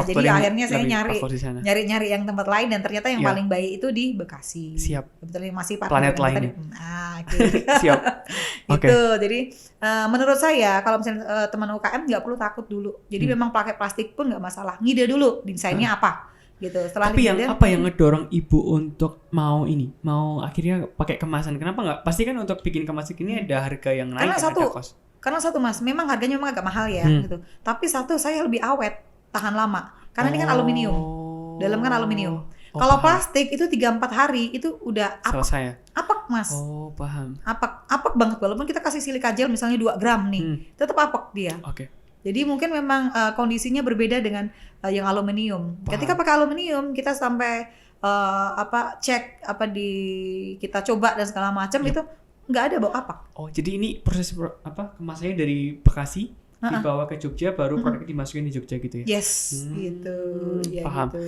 Jadi akhirnya saya nyari yang tempat lain dan ternyata yang paling baik itu di Bekasi. Siap. Kebetulan masih planet lain. Siap. Gitu. Jadi menurut saya kalau misalnya teman UKM nggak perlu takut dulu. Jadi memang pakai plastik pun nggak masalah. Ngide dulu desainnya apa. Gitu. Tapi apa yang ngedorong Ibu untuk mau akhirnya pakai kemasan? Kenapa nggak? Pasti kan untuk bikin kemasan ini ada harga yang naik, karena satu Mas, memang harganya memang agak mahal ya gitu. Tapi satu, saya lebih awet, tahan lama. Karena ini kan aluminium. Dalam kan aluminium. Kalau plastik itu 3-4 hari itu udah selesai. Apek Mas. Paham. Apek banget, walaupun kita kasih silika gel misalnya 2 gram nih, tetap apek dia. Jadi mungkin memang kondisinya berbeda dengan yang aluminium. Ketika pakai aluminium kita sampai cek kita coba dan segala macam itu nggak ada bau apak. Jadi ini proses kemasannya dari Bekasi dibawa ke Jogja baru produknya dimasukin di Jogja gitu ya? Yes, gitu. Paham. Gitu.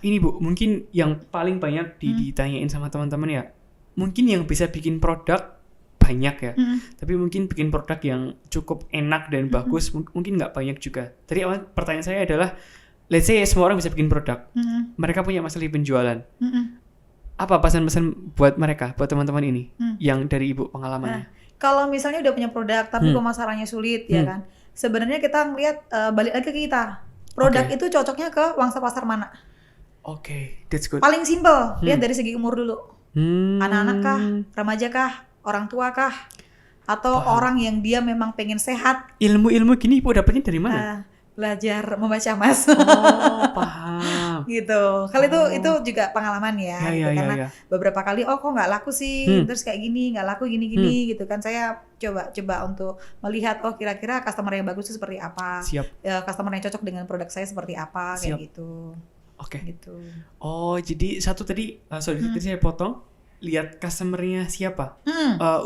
Ini Bu, mungkin yang paling banyak ditanyain sama teman-teman ya, mungkin yang bisa bikin produk banyak ya, tapi mungkin bikin produk yang cukup enak dan bagus mungkin nggak banyak juga. Tadi pertanyaan saya adalah, let's say semua orang bisa bikin produk, mereka punya masalah di penjualan. Apa pesan-pesan buat mereka, buat teman-teman ini, yang dari Ibu pengalamannya? Kalau misalnya udah punya produk tapi pemasarannya sulit ya kan, sebenarnya kita ngelihat balik lagi ke kita, produk itu cocoknya ke pangsa pasar mana? That's good. Paling simple, lihat dari segi umur dulu, anak-anak kah, remaja kah, orang tua kah, atau orang yang dia memang pengen sehat. Ilmu-ilmu gini Ibu dapetnya dari mana? Belajar membaca Mas. Paham. Gitu. Kalau itu juga pengalaman ya. Karena beberapa kali kok nggak laku sih, terus kayak gini nggak laku gini gitu kan. Saya coba untuk melihat kira-kira customer yang bagus itu seperti apa. Customer yang cocok dengan produk saya seperti apa kayak gitu. Oke. Gitu. Oh, jadi satu tadi, tadi saya potong, lihat customer-nya siapa.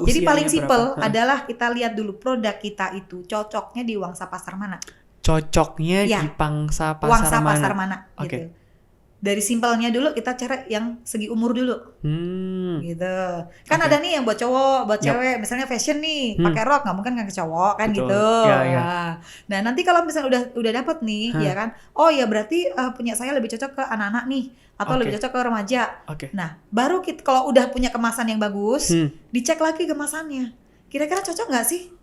Jadi paling Usianya simpel berapa? adalah kita lihat dulu produk kita itu cocoknya di wangsa pasar mana. Cocoknya Ya, di pangsa pasar wangsa mana? pasar mana gitu. Dari simpelnya dulu kita cari yang segi umur dulu. Gitu. Kan ada nih yang buat cowok, buat cewek, misalnya fashion nih, pakai rok nggak mungkin kan ke cowok kan. Betul. Gitu. Ya. Nah, nanti kalau misalnya udah dapet nih, ya kan. Oh ya berarti punya saya lebih cocok ke anak-anak nih atau lebih cocok ke remaja. Nah, baru kita kalau udah punya kemasan yang bagus, dicek lagi kemasannya. Kira-kira cocok nggak sih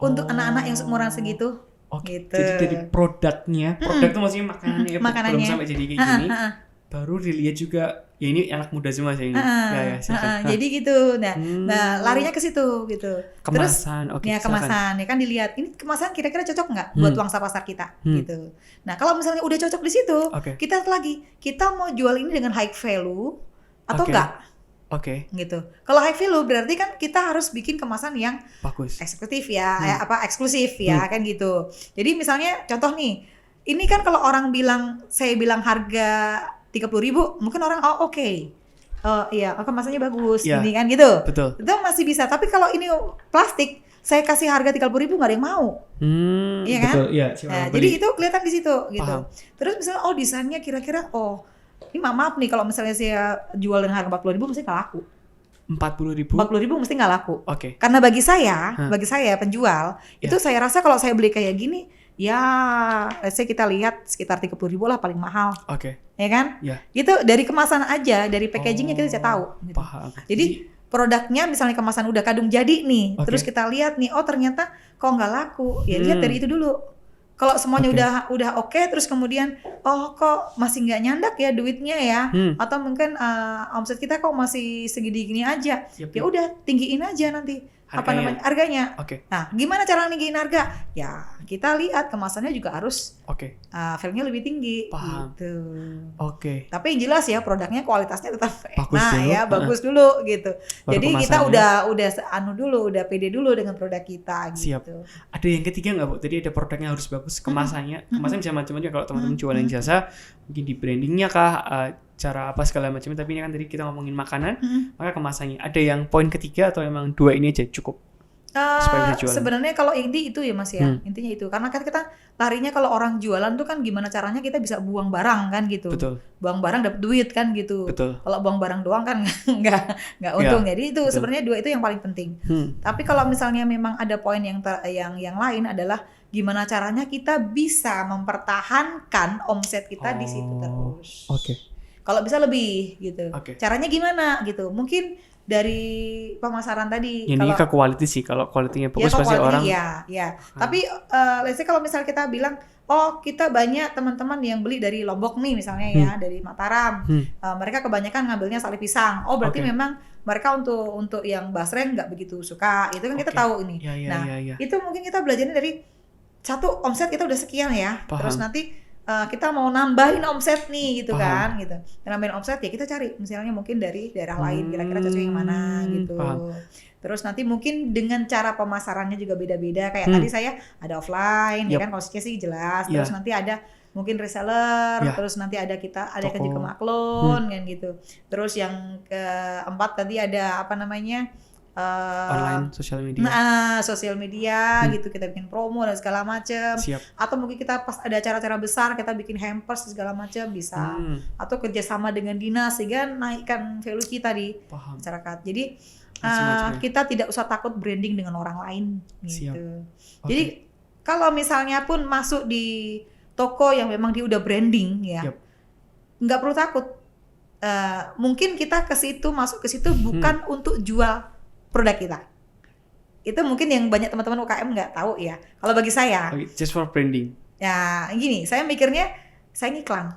untuk anak-anak yang seumuran segitu? Gitu. Jadi dari produk itu maksudnya makanannya, belum sampai jadi kayak gini, baru dilihat juga, ya ini anak muda semua sih ini. Jadi gitu. Nah, larinya ke situ gitu. Kemasan, terus, kemasan, ya kan dilihat ini kemasan kira-kira cocok nggak buat wangsa pasar kita, gitu. Nah, kalau misalnya udah cocok di situ, kita lihat lagi, kita mau jual ini dengan high value atau enggak? Gitu. Kalau high value berarti kan kita harus bikin kemasan yang bagus, eksekutif ya, eksklusif ya, kan gitu. Jadi misalnya contoh nih, ini kan kalau orang saya bilang harga 30.000, mungkin orang oke. Oh iya, kemasannya bagus, ini kan gitu. Betul. Itu masih bisa. Tapi kalau ini plastik, saya kasih harga 30.000 nggak ada yang mau. Iya kan? Betul, iya. Jadi itu kelihatan di situ gitu. Terus misalnya desainnya kira-kira ini maaf nih kalau misalnya saya jual dengan harga 40.000 mesti nggak laku. 40.000 mesti nggak laku. Karena bagi saya penjual, itu saya rasa kalau saya beli kayak gini, ya let's say kita lihat sekitar 30.000 lah paling mahal. Ya kan? Gitu, dari kemasan aja, dari packagingnya kita bisa tahu. Gitu. Jadi produknya misalnya kemasan udah kadung jadi nih, terus kita lihat nih, ternyata kok nggak laku, ya lihat dari itu dulu. Kalau semuanya udah oke, terus kemudian kok masih nggak nyandak ya duitnya ya, atau mungkin omset kita kok masih segini-gini aja, ya udah tinggiin aja nanti harganya. Nah, gimana cara ninggiin harga? Ya kita lihat kemasannya juga harus value-nya lebih tinggi. Gitu. Tapi yang jelas ya produknya kualitasnya tetap bagus dulu gitu. Baru jadi kita udah pede dulu dengan produk kita. Siap. Gitu. Ada yang ketiga nggak Bu? Tadi ada produknya harus bagus, kemasannya bisa macam-macam. Kalau teman-teman jualan jasa, mungkin di brandingnya kah, cara apa segala macam. Tapi ini kan tadi kita ngomongin makanan, maka kemasannya. Ada yang poin ketiga atau emang 2 ini aja cukup? Sebenarnya kalau inti itu ya Mas ya, intinya itu. Karena kan kita larinya kalau orang jualan tuh kan gimana caranya kita bisa buang barang kan gitu. Betul. Buang barang dapat duit kan gitu. Betul. Kalau buang barang doang kan nggak untung. Jadi itu sebenarnya 2 itu yang paling penting. Tapi kalau misalnya memang ada poin yang lain adalah gimana caranya kita bisa mempertahankan omset kita di situ terus. Kalau bisa lebih gitu. Caranya gimana gitu? Mungkin dari pemasaran tadi. Ini ke quality sih. Kalau quality-nya bagus pasti orang. Ya. Tapi let's say kalau misalnya kita bilang, kita banyak teman-teman yang beli dari Lombok nih misalnya ya, dari Mataram. Mereka kebanyakan ngambilnya sale pisang. Berarti memang mereka untuk yang basreng nggak begitu suka. Itu kan kita tahu ini. Itu mungkin kita belajarnya dari satu omset kita udah sekian ya. Terus nanti kita mau nambahin omset nih gitu kan gitu. Nambahin omset ya kita cari misalnya mungkin dari daerah lain kira-kira cocok yang mana gitu. Terus nanti mungkin dengan cara pemasarannya juga beda-beda kayak tadi saya ada offline ya kan konsepnya sih jelas. Terus nanti ada mungkin reseller, terus nanti ada kita juga maklun kan gitu. Terus yang keempat tadi ada online sosial media gitu, kita bikin promo dan segala macam. Atau mungkin kita pas ada acara-acara besar kita bikin hampers segala macam bisa. Atau kerjasama dengan dinas sehingga naikkan value kita di masyarakat. Jadi kita tidak usah takut branding dengan orang lain gitu. Jadi kalau misalnya pun masuk di toko yang memang dia udah branding ya, nggak perlu takut. Mungkin kita masuk ke situ bukan untuk jual produk kita. Itu mungkin yang banyak teman-teman UKM nggak tahu ya. Kalau bagi saya, just for branding. Ya, gini, saya mikirnya saya ngiklan.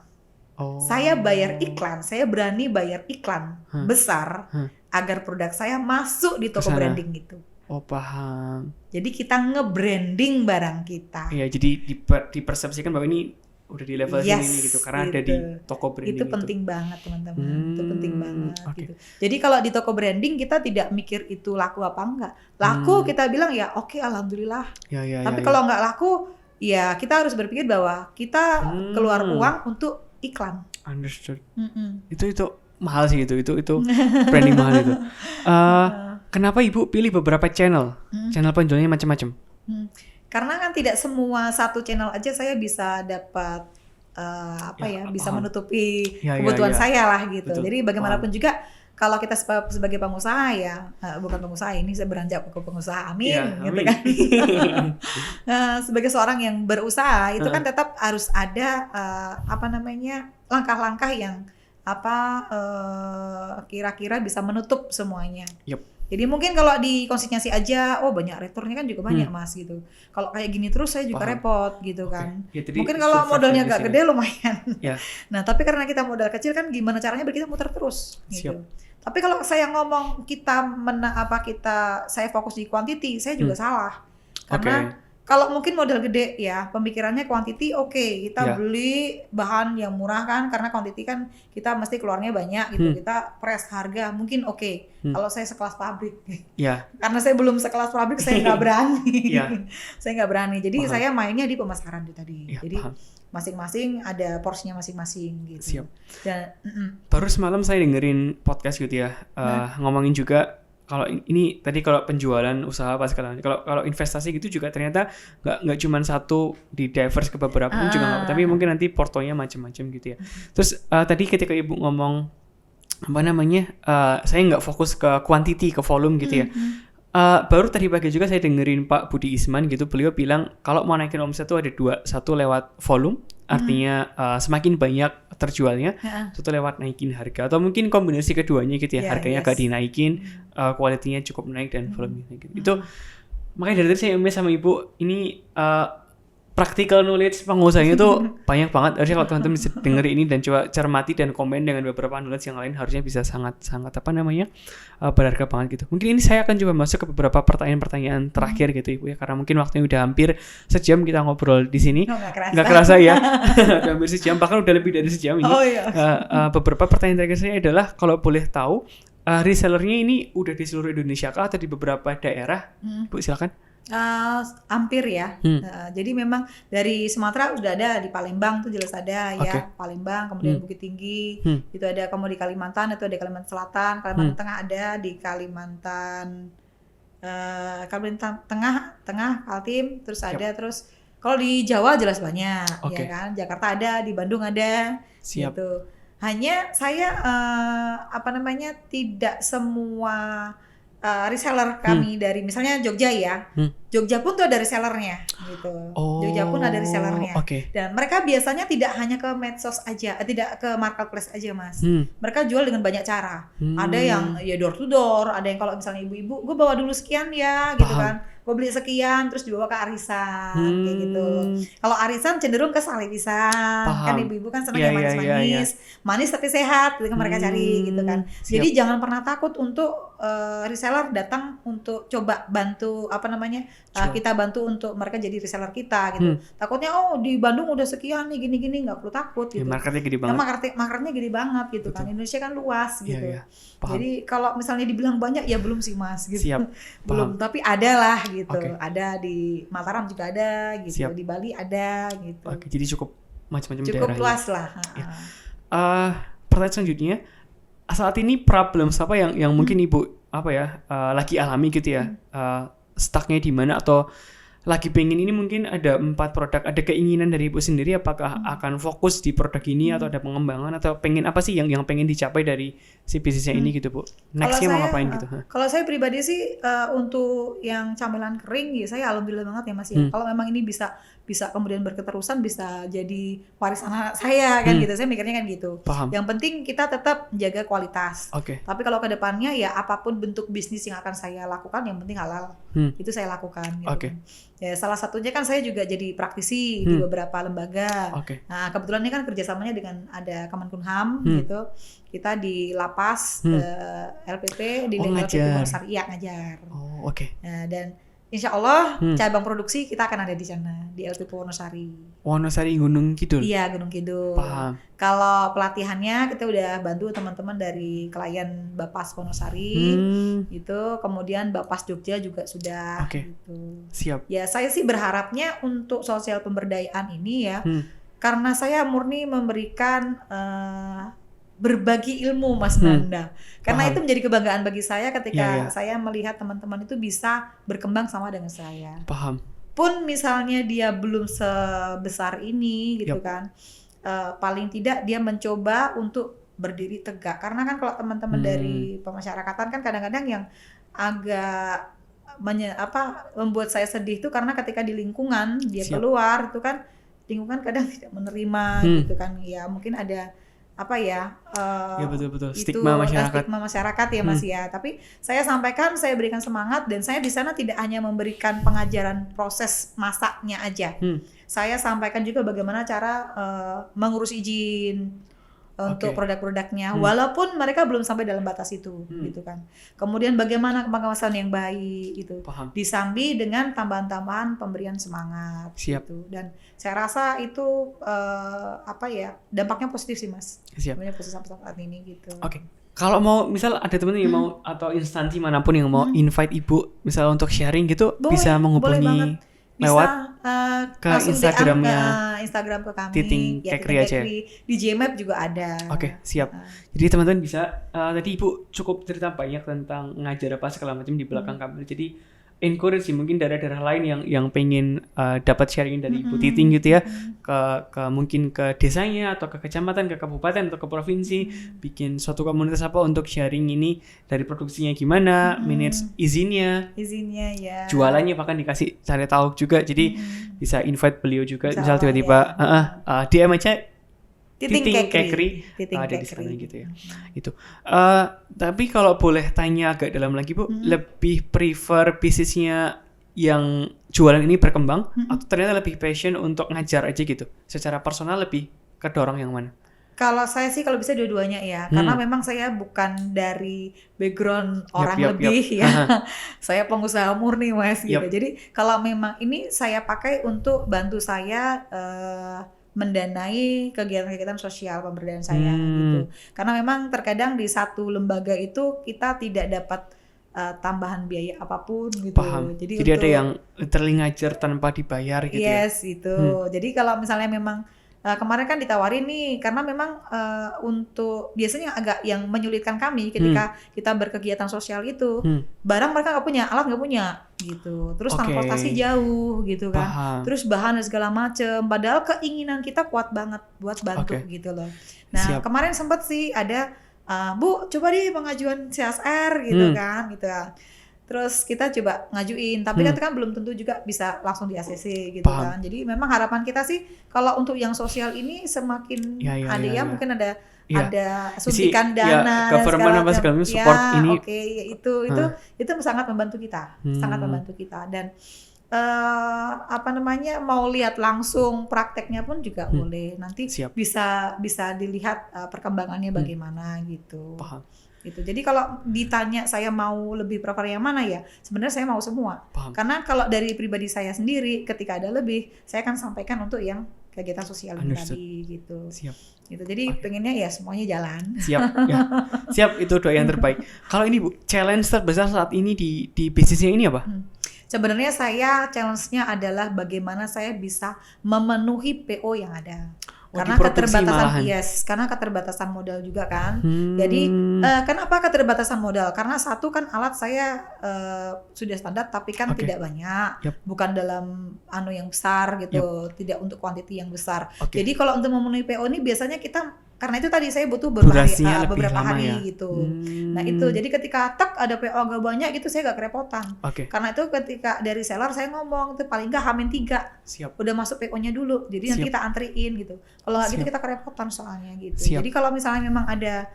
Saya bayar iklan, saya berani bayar iklan besar agar produk saya masuk di toko branding itu. Paham. Jadi kita nge-branding barang kita. Iya, jadi dipersepsikan bahwa ini udah di level sini gitu karena ada di toko branding itu penting banget teman-teman. Itu penting banget gitu. Jadi kalau di toko branding kita tidak mikir itu laku apa enggak. Laku kita bilang ya oke, alhamdulillah. Tapi kalau enggak laku ya kita harus berpikir bahwa kita keluar uang untuk iklan. Understood. Itu mahal sih itu branding mahal itu. Kenapa Ibu pilih beberapa channel penjualannya macam-macam? Karena kan tidak semua satu channel aja saya bisa dapat bisa menutupi kebutuhan saya lah gitu. Betul. Jadi bagaimanapun juga kalau kita sebagai pengusaha ya, bukan pengusaha ini saya beranjak ke pengusaha, amin. Gitu kan. Sebagai seorang yang berusaha itu kan tetap harus ada langkah-langkah yang kira-kira bisa menutup semuanya. Jadi mungkin kalau di konsinyasi aja, banyak returnya kan juga banyak Mas gitu. Kalau kayak gini terus saya juga repot gitu kan. Ya, mungkin kalau modalnya agak gede lumayan. Nah tapi karena kita modal kecil kan gimana caranya biar kita muter terus gitu. Tapi kalau saya ngomong saya fokus di quantity, saya juga salah. Karena kalau mungkin modal gede ya, pemikirannya quantity kita beli bahan yang murah kan, karena quantity kan kita mesti keluarnya banyak gitu. Kita press harga mungkin kalau saya sekelas pabrik. Karena saya belum sekelas pabrik, saya nggak berani. Saya nggak berani. Jadi saya mainnya di pemasaran itu tadi. Jadi masing-masing ada porsinya masing-masing gitu. Dan baru semalam saya dengerin podcast gitu ya, ngomongin juga kalau ini tadi kalau penjualan usaha apa sekarang, kalau investasi gitu juga ternyata nggak cuma satu, di diverse ke beberapa juga nggak, tapi mungkin nanti portonya macam-macam gitu ya. Terus tadi ketika Ibu ngomong saya nggak fokus ke quantity, ke volume gitu ya. Baru tadi pagi juga saya dengerin Pak Budi Isman gitu, beliau bilang kalau mau naikin omset itu ada dua, satu lewat volume, artinya semakin banyak terjualnya, satu lewat naikin harga, atau mungkin kombinasi keduanya gitu ya, harganya agak dinaikin, kualitinya cukup naik dan volume gitu. Itu makanya dari tadi saya ambil sama Ibu ini practical knowledge pengusahanya tuh banyak banget. Harusnya kalau teman-teman bisa denger ini dan coba cermati dan komen dengan beberapa knowledge yang lain, harusnya bisa sangat berharga banget gitu. Mungkin ini saya akan coba masuk ke beberapa pertanyaan terakhir gitu Ibu ya, karena mungkin waktunya udah hampir sejam kita ngobrol di sini. Nggak kerasa ya. Udah hampir sejam, bahkan udah lebih dari sejam ini. Beberapa pertanyaan terakhir saya adalah kalau boleh tahu resellernya ini udah di seluruh Indonesia kah atau di beberapa daerah? Bu silakan. Hampir ya. Jadi memang dari Sumatera udah ada, di Palembang tuh jelas ada ya, Palembang, kemudian Bukit Tinggi, itu ada, kemudian di Kalimantan itu ada Kalimantan Selatan, Kalimantan Tengah ada, di Kalimantan Tengah Kaltim, terus ada, terus kalau di Jawa jelas banyak ya kan, Jakarta ada, di Bandung ada. Gitu. Hanya saya tidak semua reseller kami dari misalnya Jogja ya, Jogja pun tuh ada resellernya gitu. Jogja pun ada resellernya. Dan mereka biasanya tidak hanya ke medsos aja, tidak ke marketplace aja Mas. Mereka jual dengan banyak cara. Ada yang ya door to door, ada yang kalau misalnya ibu-ibu, gue bawa dulu sekian ya gitu kan. Gue beli sekian terus dibawa ke arisan kayak gitu. Kalau arisan cenderung ke salirisan. Kan ibu-ibu kan senang yang manis-manis. Manis tapi sehat gitu kan mereka cari gitu kan. Jadi jangan pernah takut untuk reseller datang untuk coba bantu kita bantu untuk mereka jadi reseller kita gitu. Takutnya di Bandung udah sekian nih gini-gini, nggak perlu takut gitu. Marketnya gede banget. Marketnya gede banget gitu. Betul. Kan Indonesia kan luas gitu. Jadi kalau misalnya dibilang banyak ya belum sih Mas gitu. Belum, tapi ada lah gitu. Ada di Mataram juga ada gitu. Di Bali ada gitu. Jadi cukup macam-macam daerah. Cukup luas lah. Pertanyaan selanjutnya, saat ini problem apa yang mungkin Ibu lagi alami gitu ya? Stucknya di mana, atau lagi pengen ini, mungkin ada 4 produk, ada keinginan dari Ibu sendiri, apakah akan fokus di produk ini atau ada pengembangan, atau pengen apa sih yang pengen dicapai dari si bisnisnya ini gitu Bu? Nextnya mau ngapain gitu? Kalau saya pribadi sih untuk yang camilan kering ya saya alhamdulillah banget ya Mas ya. Kalau memang ini bisa kemudian berketerusan, bisa jadi warisan anak saya kan gitu. Saya mikirnya kan gitu. Paham. Yang penting kita tetap menjaga kualitas. Tapi kalau ke depannya ya apapun bentuk bisnis yang akan saya lakukan yang penting halal. Itu saya lakukan gitu. Ya salah satunya kan saya juga jadi praktisi di beberapa lembaga. Nah, kebetulan ini kan kerjasamanya dengan ada Kemenkumham gitu. Kita di lapas LPP di LPP Wonosari ngajar. Nah, dan Insya Allah cabang produksi kita akan ada di sana di LPP Wonosari. Wonosari Gunung Kidul. Iya, Gunung Kidul. Paham. Kalau pelatihannya kita udah bantu teman-teman dari klien Bapas Wonosari gitu. Kemudian Bapas Jogja juga sudah gitu. Siap. Ya, saya sih berharapnya untuk sosial pemberdayaan ini ya Karena saya murni memberikan berbagi ilmu, Mas Nanda. Karena itu menjadi kebanggaan bagi saya ketika saya melihat teman-teman itu bisa berkembang sama dengan saya. Paham. Pun misalnya dia belum sebesar ini gitu kan, paling tidak dia mencoba untuk berdiri tegak. Karena kan kalau teman-teman dari pemasyarakatan kan kadang-kadang yang agak membuat saya sedih itu karena ketika di lingkungan dia keluar itu kan lingkungan kadang tidak menerima gitu kan. Ya mungkin ada ya betul stigma masyarakat ya Mas ya. Tapi saya sampaikan, saya berikan semangat, dan saya di sana tidak hanya memberikan pengajaran proses masaknya aja. Saya sampaikan juga bagaimana cara mengurus izin untuk produk-produknya, walaupun mereka belum sampai dalam batas itu, gitu kan. Kemudian bagaimana pengawasan yang baik itu, disambi dengan tambahan-tambahan pemberian semangat, gitu. Dan saya rasa itu dampaknya positif sih Mas. Sebenarnya positif sampai saat ini gitu. Oke. Kalau mau misal ada teman yang mau atau instansi manapun yang mau invite Ibu misal untuk sharing gitu, bisa menghubungi lewat ke Instagramnya, Instagram ke kami, Titing Kekri aja. Di Gmap juga ada. Oke, siap. Jadi teman-teman bisa tadi Ibu cukup cerita banyak tentang ngajar apa segala macam di belakang kamera. Jadi encourage sih mungkin daerah-daerah lain yang pengen dapat sharing dari Ibu Titing gitu ya, ke mungkin ke desanya atau ke kecamatan, ke kabupaten atau ke provinsi, bikin suatu komunitas apa untuk sharing ini dari produksinya gimana, minutes izinnya ya, jualannya bahkan dikasih cari tahu juga, jadi bisa invite beliau juga, misal tiba-tiba DM aja Titing Kekri ada di sana gitu ya. Itu. Tapi kalau boleh tanya agak dalam lagi Bu, lebih prefer bisnisnya yang jualan ini berkembang atau ternyata lebih passion untuk ngajar aja gitu? Secara personal lebih kedorong yang mana? Kalau saya sih kalau bisa dua-duanya ya, karena memang saya bukan dari background orang lebih ya. Saya pengusaha murni Mas gitu. Jadi kalau memang ini saya pakai untuk bantu saya mendanai kegiatan-kegiatan sosial pemberdayaan saya gitu. Karena memang terkadang di satu lembaga itu kita tidak dapat tambahan biaya apapun gitu. Paham. Jadi ada yang terlingajar tanpa dibayar gitu ya. Yes, itu. Jadi kalau misalnya memang kemarin kan ditawarin nih, karena memang untuk biasanya agak yang menyulitkan kami ketika kita berkegiatan sosial itu, barang mereka nggak punya, alat nggak punya gitu, terus transportasi jauh gitu kan, terus bahan dan segala macem, padahal keinginan kita kuat banget buat bantu gitu loh. Nah kemarin sempat sih ada Bu coba deh pengajuan CSR gitu kan gitu ya. Terus kita coba ngajuin, tapi kan belum tentu juga bisa langsung di ACC gitu kan. Jadi memang harapan kita sih kalau untuk yang sosial ini semakin mungkin ada suntikan dana, government apa segala macam support ini. Itu sangat membantu kita, sangat membantu kita. Dan mau lihat langsung prakteknya pun juga boleh. Nanti bisa dilihat perkembangannya bagaimana gitu. Paham. Gitu. Jadi kalau ditanya saya mau lebih prefer yang mana ya, sebenarnya saya mau semua. Karena kalau dari pribadi saya sendiri, ketika ada lebih, saya akan sampaikan untuk yang kegiatan sosial tadi gitu. Gitu. Jadi pengennya ya semuanya jalan. Siap, itu doa yang terbaik. Kalau ini Bu, challenge terbesar saat ini di bisnisnya ini apa? Sebenarnya saya challenge-nya adalah bagaimana saya bisa memenuhi PO yang ada. Karena keterbatasan modal juga kan. Jadi kenapa keterbatasan modal? Karena satu kan alat saya sudah standar tapi kan tidak banyak, bukan dalam yang besar gitu, tidak untuk kuantiti yang besar. Jadi kalau untuk memenuhi PO ini biasanya kita, karena itu tadi saya butuh beberapa hari gitu. Nah itu jadi ketika ada PO agak banyak gitu saya gak kerepotan. Karena itu ketika dari seller saya ngomong tuh paling gak H-3 udah masuk PO-nya dulu. Jadi nanti kita antriin gitu. Kalau gak gitu kita kerepotan soalnya gitu. Jadi kalau misalnya memang ada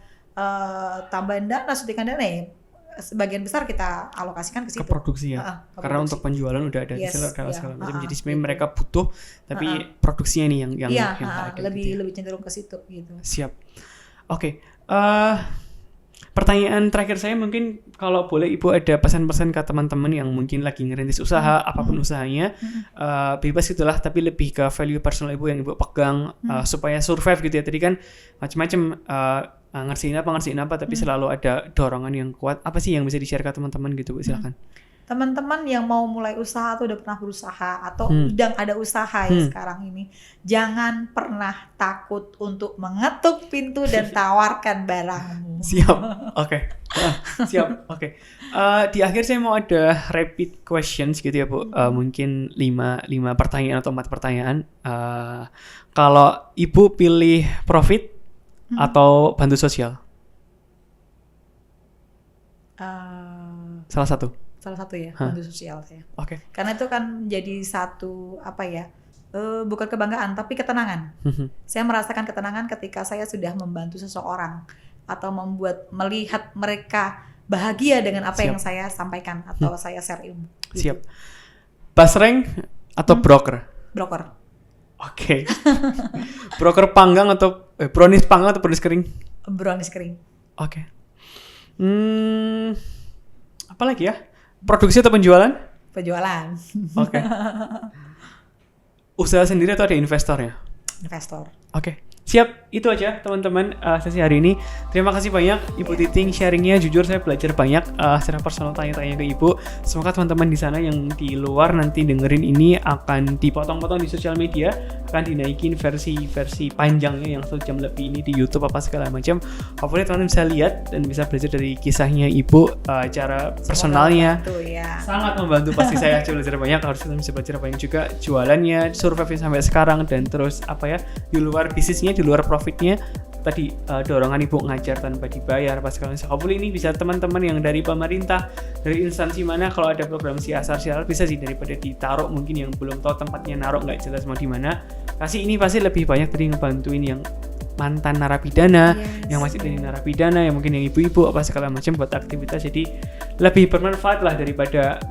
tambahan dana, suntikan dana ya sebagian besar kita alokasikan ke situ. Ke produksi ya. Karena untuk penjualan udah ada di seller segala macam. Jadi sebenarnya mereka butuh tapi produksinya nih yang ada lebih gitu ya. Lebih cenderung ke situ gitu. Siap. Oke. Pertanyaan terakhir saya mungkin kalau boleh Ibu ada pesan-pesan ke teman-teman yang mungkin lagi ngerintis usaha apapun usahanya, bebas gitulah, tapi lebih ke value personal Ibu yang Ibu pegang supaya survive gitu ya. Tadi kan macam-macam ngerjain apa tapi selalu ada dorongan yang kuat. Apa sih yang bisa di-share ke teman-teman gitu Bu? Silakan. teman-teman yang mau mulai usaha atau udah pernah berusaha atau sedang ada usaha ya sekarang ini, jangan pernah takut untuk mengetuk pintu dan tawarkan barangmu. Siap, oke. Siap, oke. Di akhir saya mau ada rapid questions gitu ya Bu, mungkin 5 pertanyaan atau 4 pertanyaan. Kalau Ibu pilih profit atau bantu sosial? Salah satu Ya, bantu sosial saya. Oke. Karena itu kan jadi satu bukan kebanggaan tapi ketenangan. Saya merasakan ketenangan ketika saya sudah membantu seseorang atau melihat mereka bahagia dengan apa yang saya sampaikan atau saya share ilmu. Siap. Basreng atau broker? Broker. Oke. Broker panggang atau brownies panggang atau brownies kering? Brownies kering. Oke. Apa lagi ya? Produksi atau penjualan? Penjualan. Oke. Usaha sendiri atau ada investornya? Investor. Oke. Siap, itu aja teman-teman sesi hari ini. Terima kasih banyak Ibu Titing sharingnya. Jujur saya belajar banyak secara personal tanya-tanya ke Ibu. Semoga teman-teman di sana yang di luar nanti dengerin ini akan dipotong-potong di sosial media, akan dinaikin versi panjangnya yang 1 jam lebih ini di YouTube apa segala macam. Hopefully teman-teman bisa lihat dan bisa belajar dari kisahnya Ibu, cara personalnya. Sangat membantu pasti saya belajar banyak. Harus teman bisa belajar banyak juga jualannya, survive sampai sekarang dan terus di luar bisnisnya, di luar profitnya tadi, dorongan Ibu ngajar tanpa dibayar pas kalian. Hopefully ini bisa teman-teman yang dari pemerintah, dari instansi mana kalau ada program CSR bisa sih, daripada ditaruh mungkin yang belum tahu tempatnya naruh nggak jelas mau di mana. Kasih ini pasti lebih banyak tadi ngebantuin yang mantan narapidana, yang masih jadi narapidana, yang mungkin yang ibu-ibu apa segala macam buat aktivitas, jadi lebih bermanfaat lah daripada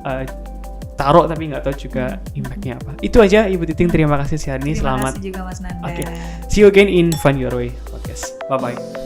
taruh tapi nggak tahu juga impactnya apa. Itu aja Ibu Titing, terima kasih hari ini. Selamat. Terima kasih juga Mas Nanda. See you again in Find Your Way podcast. Bye bye.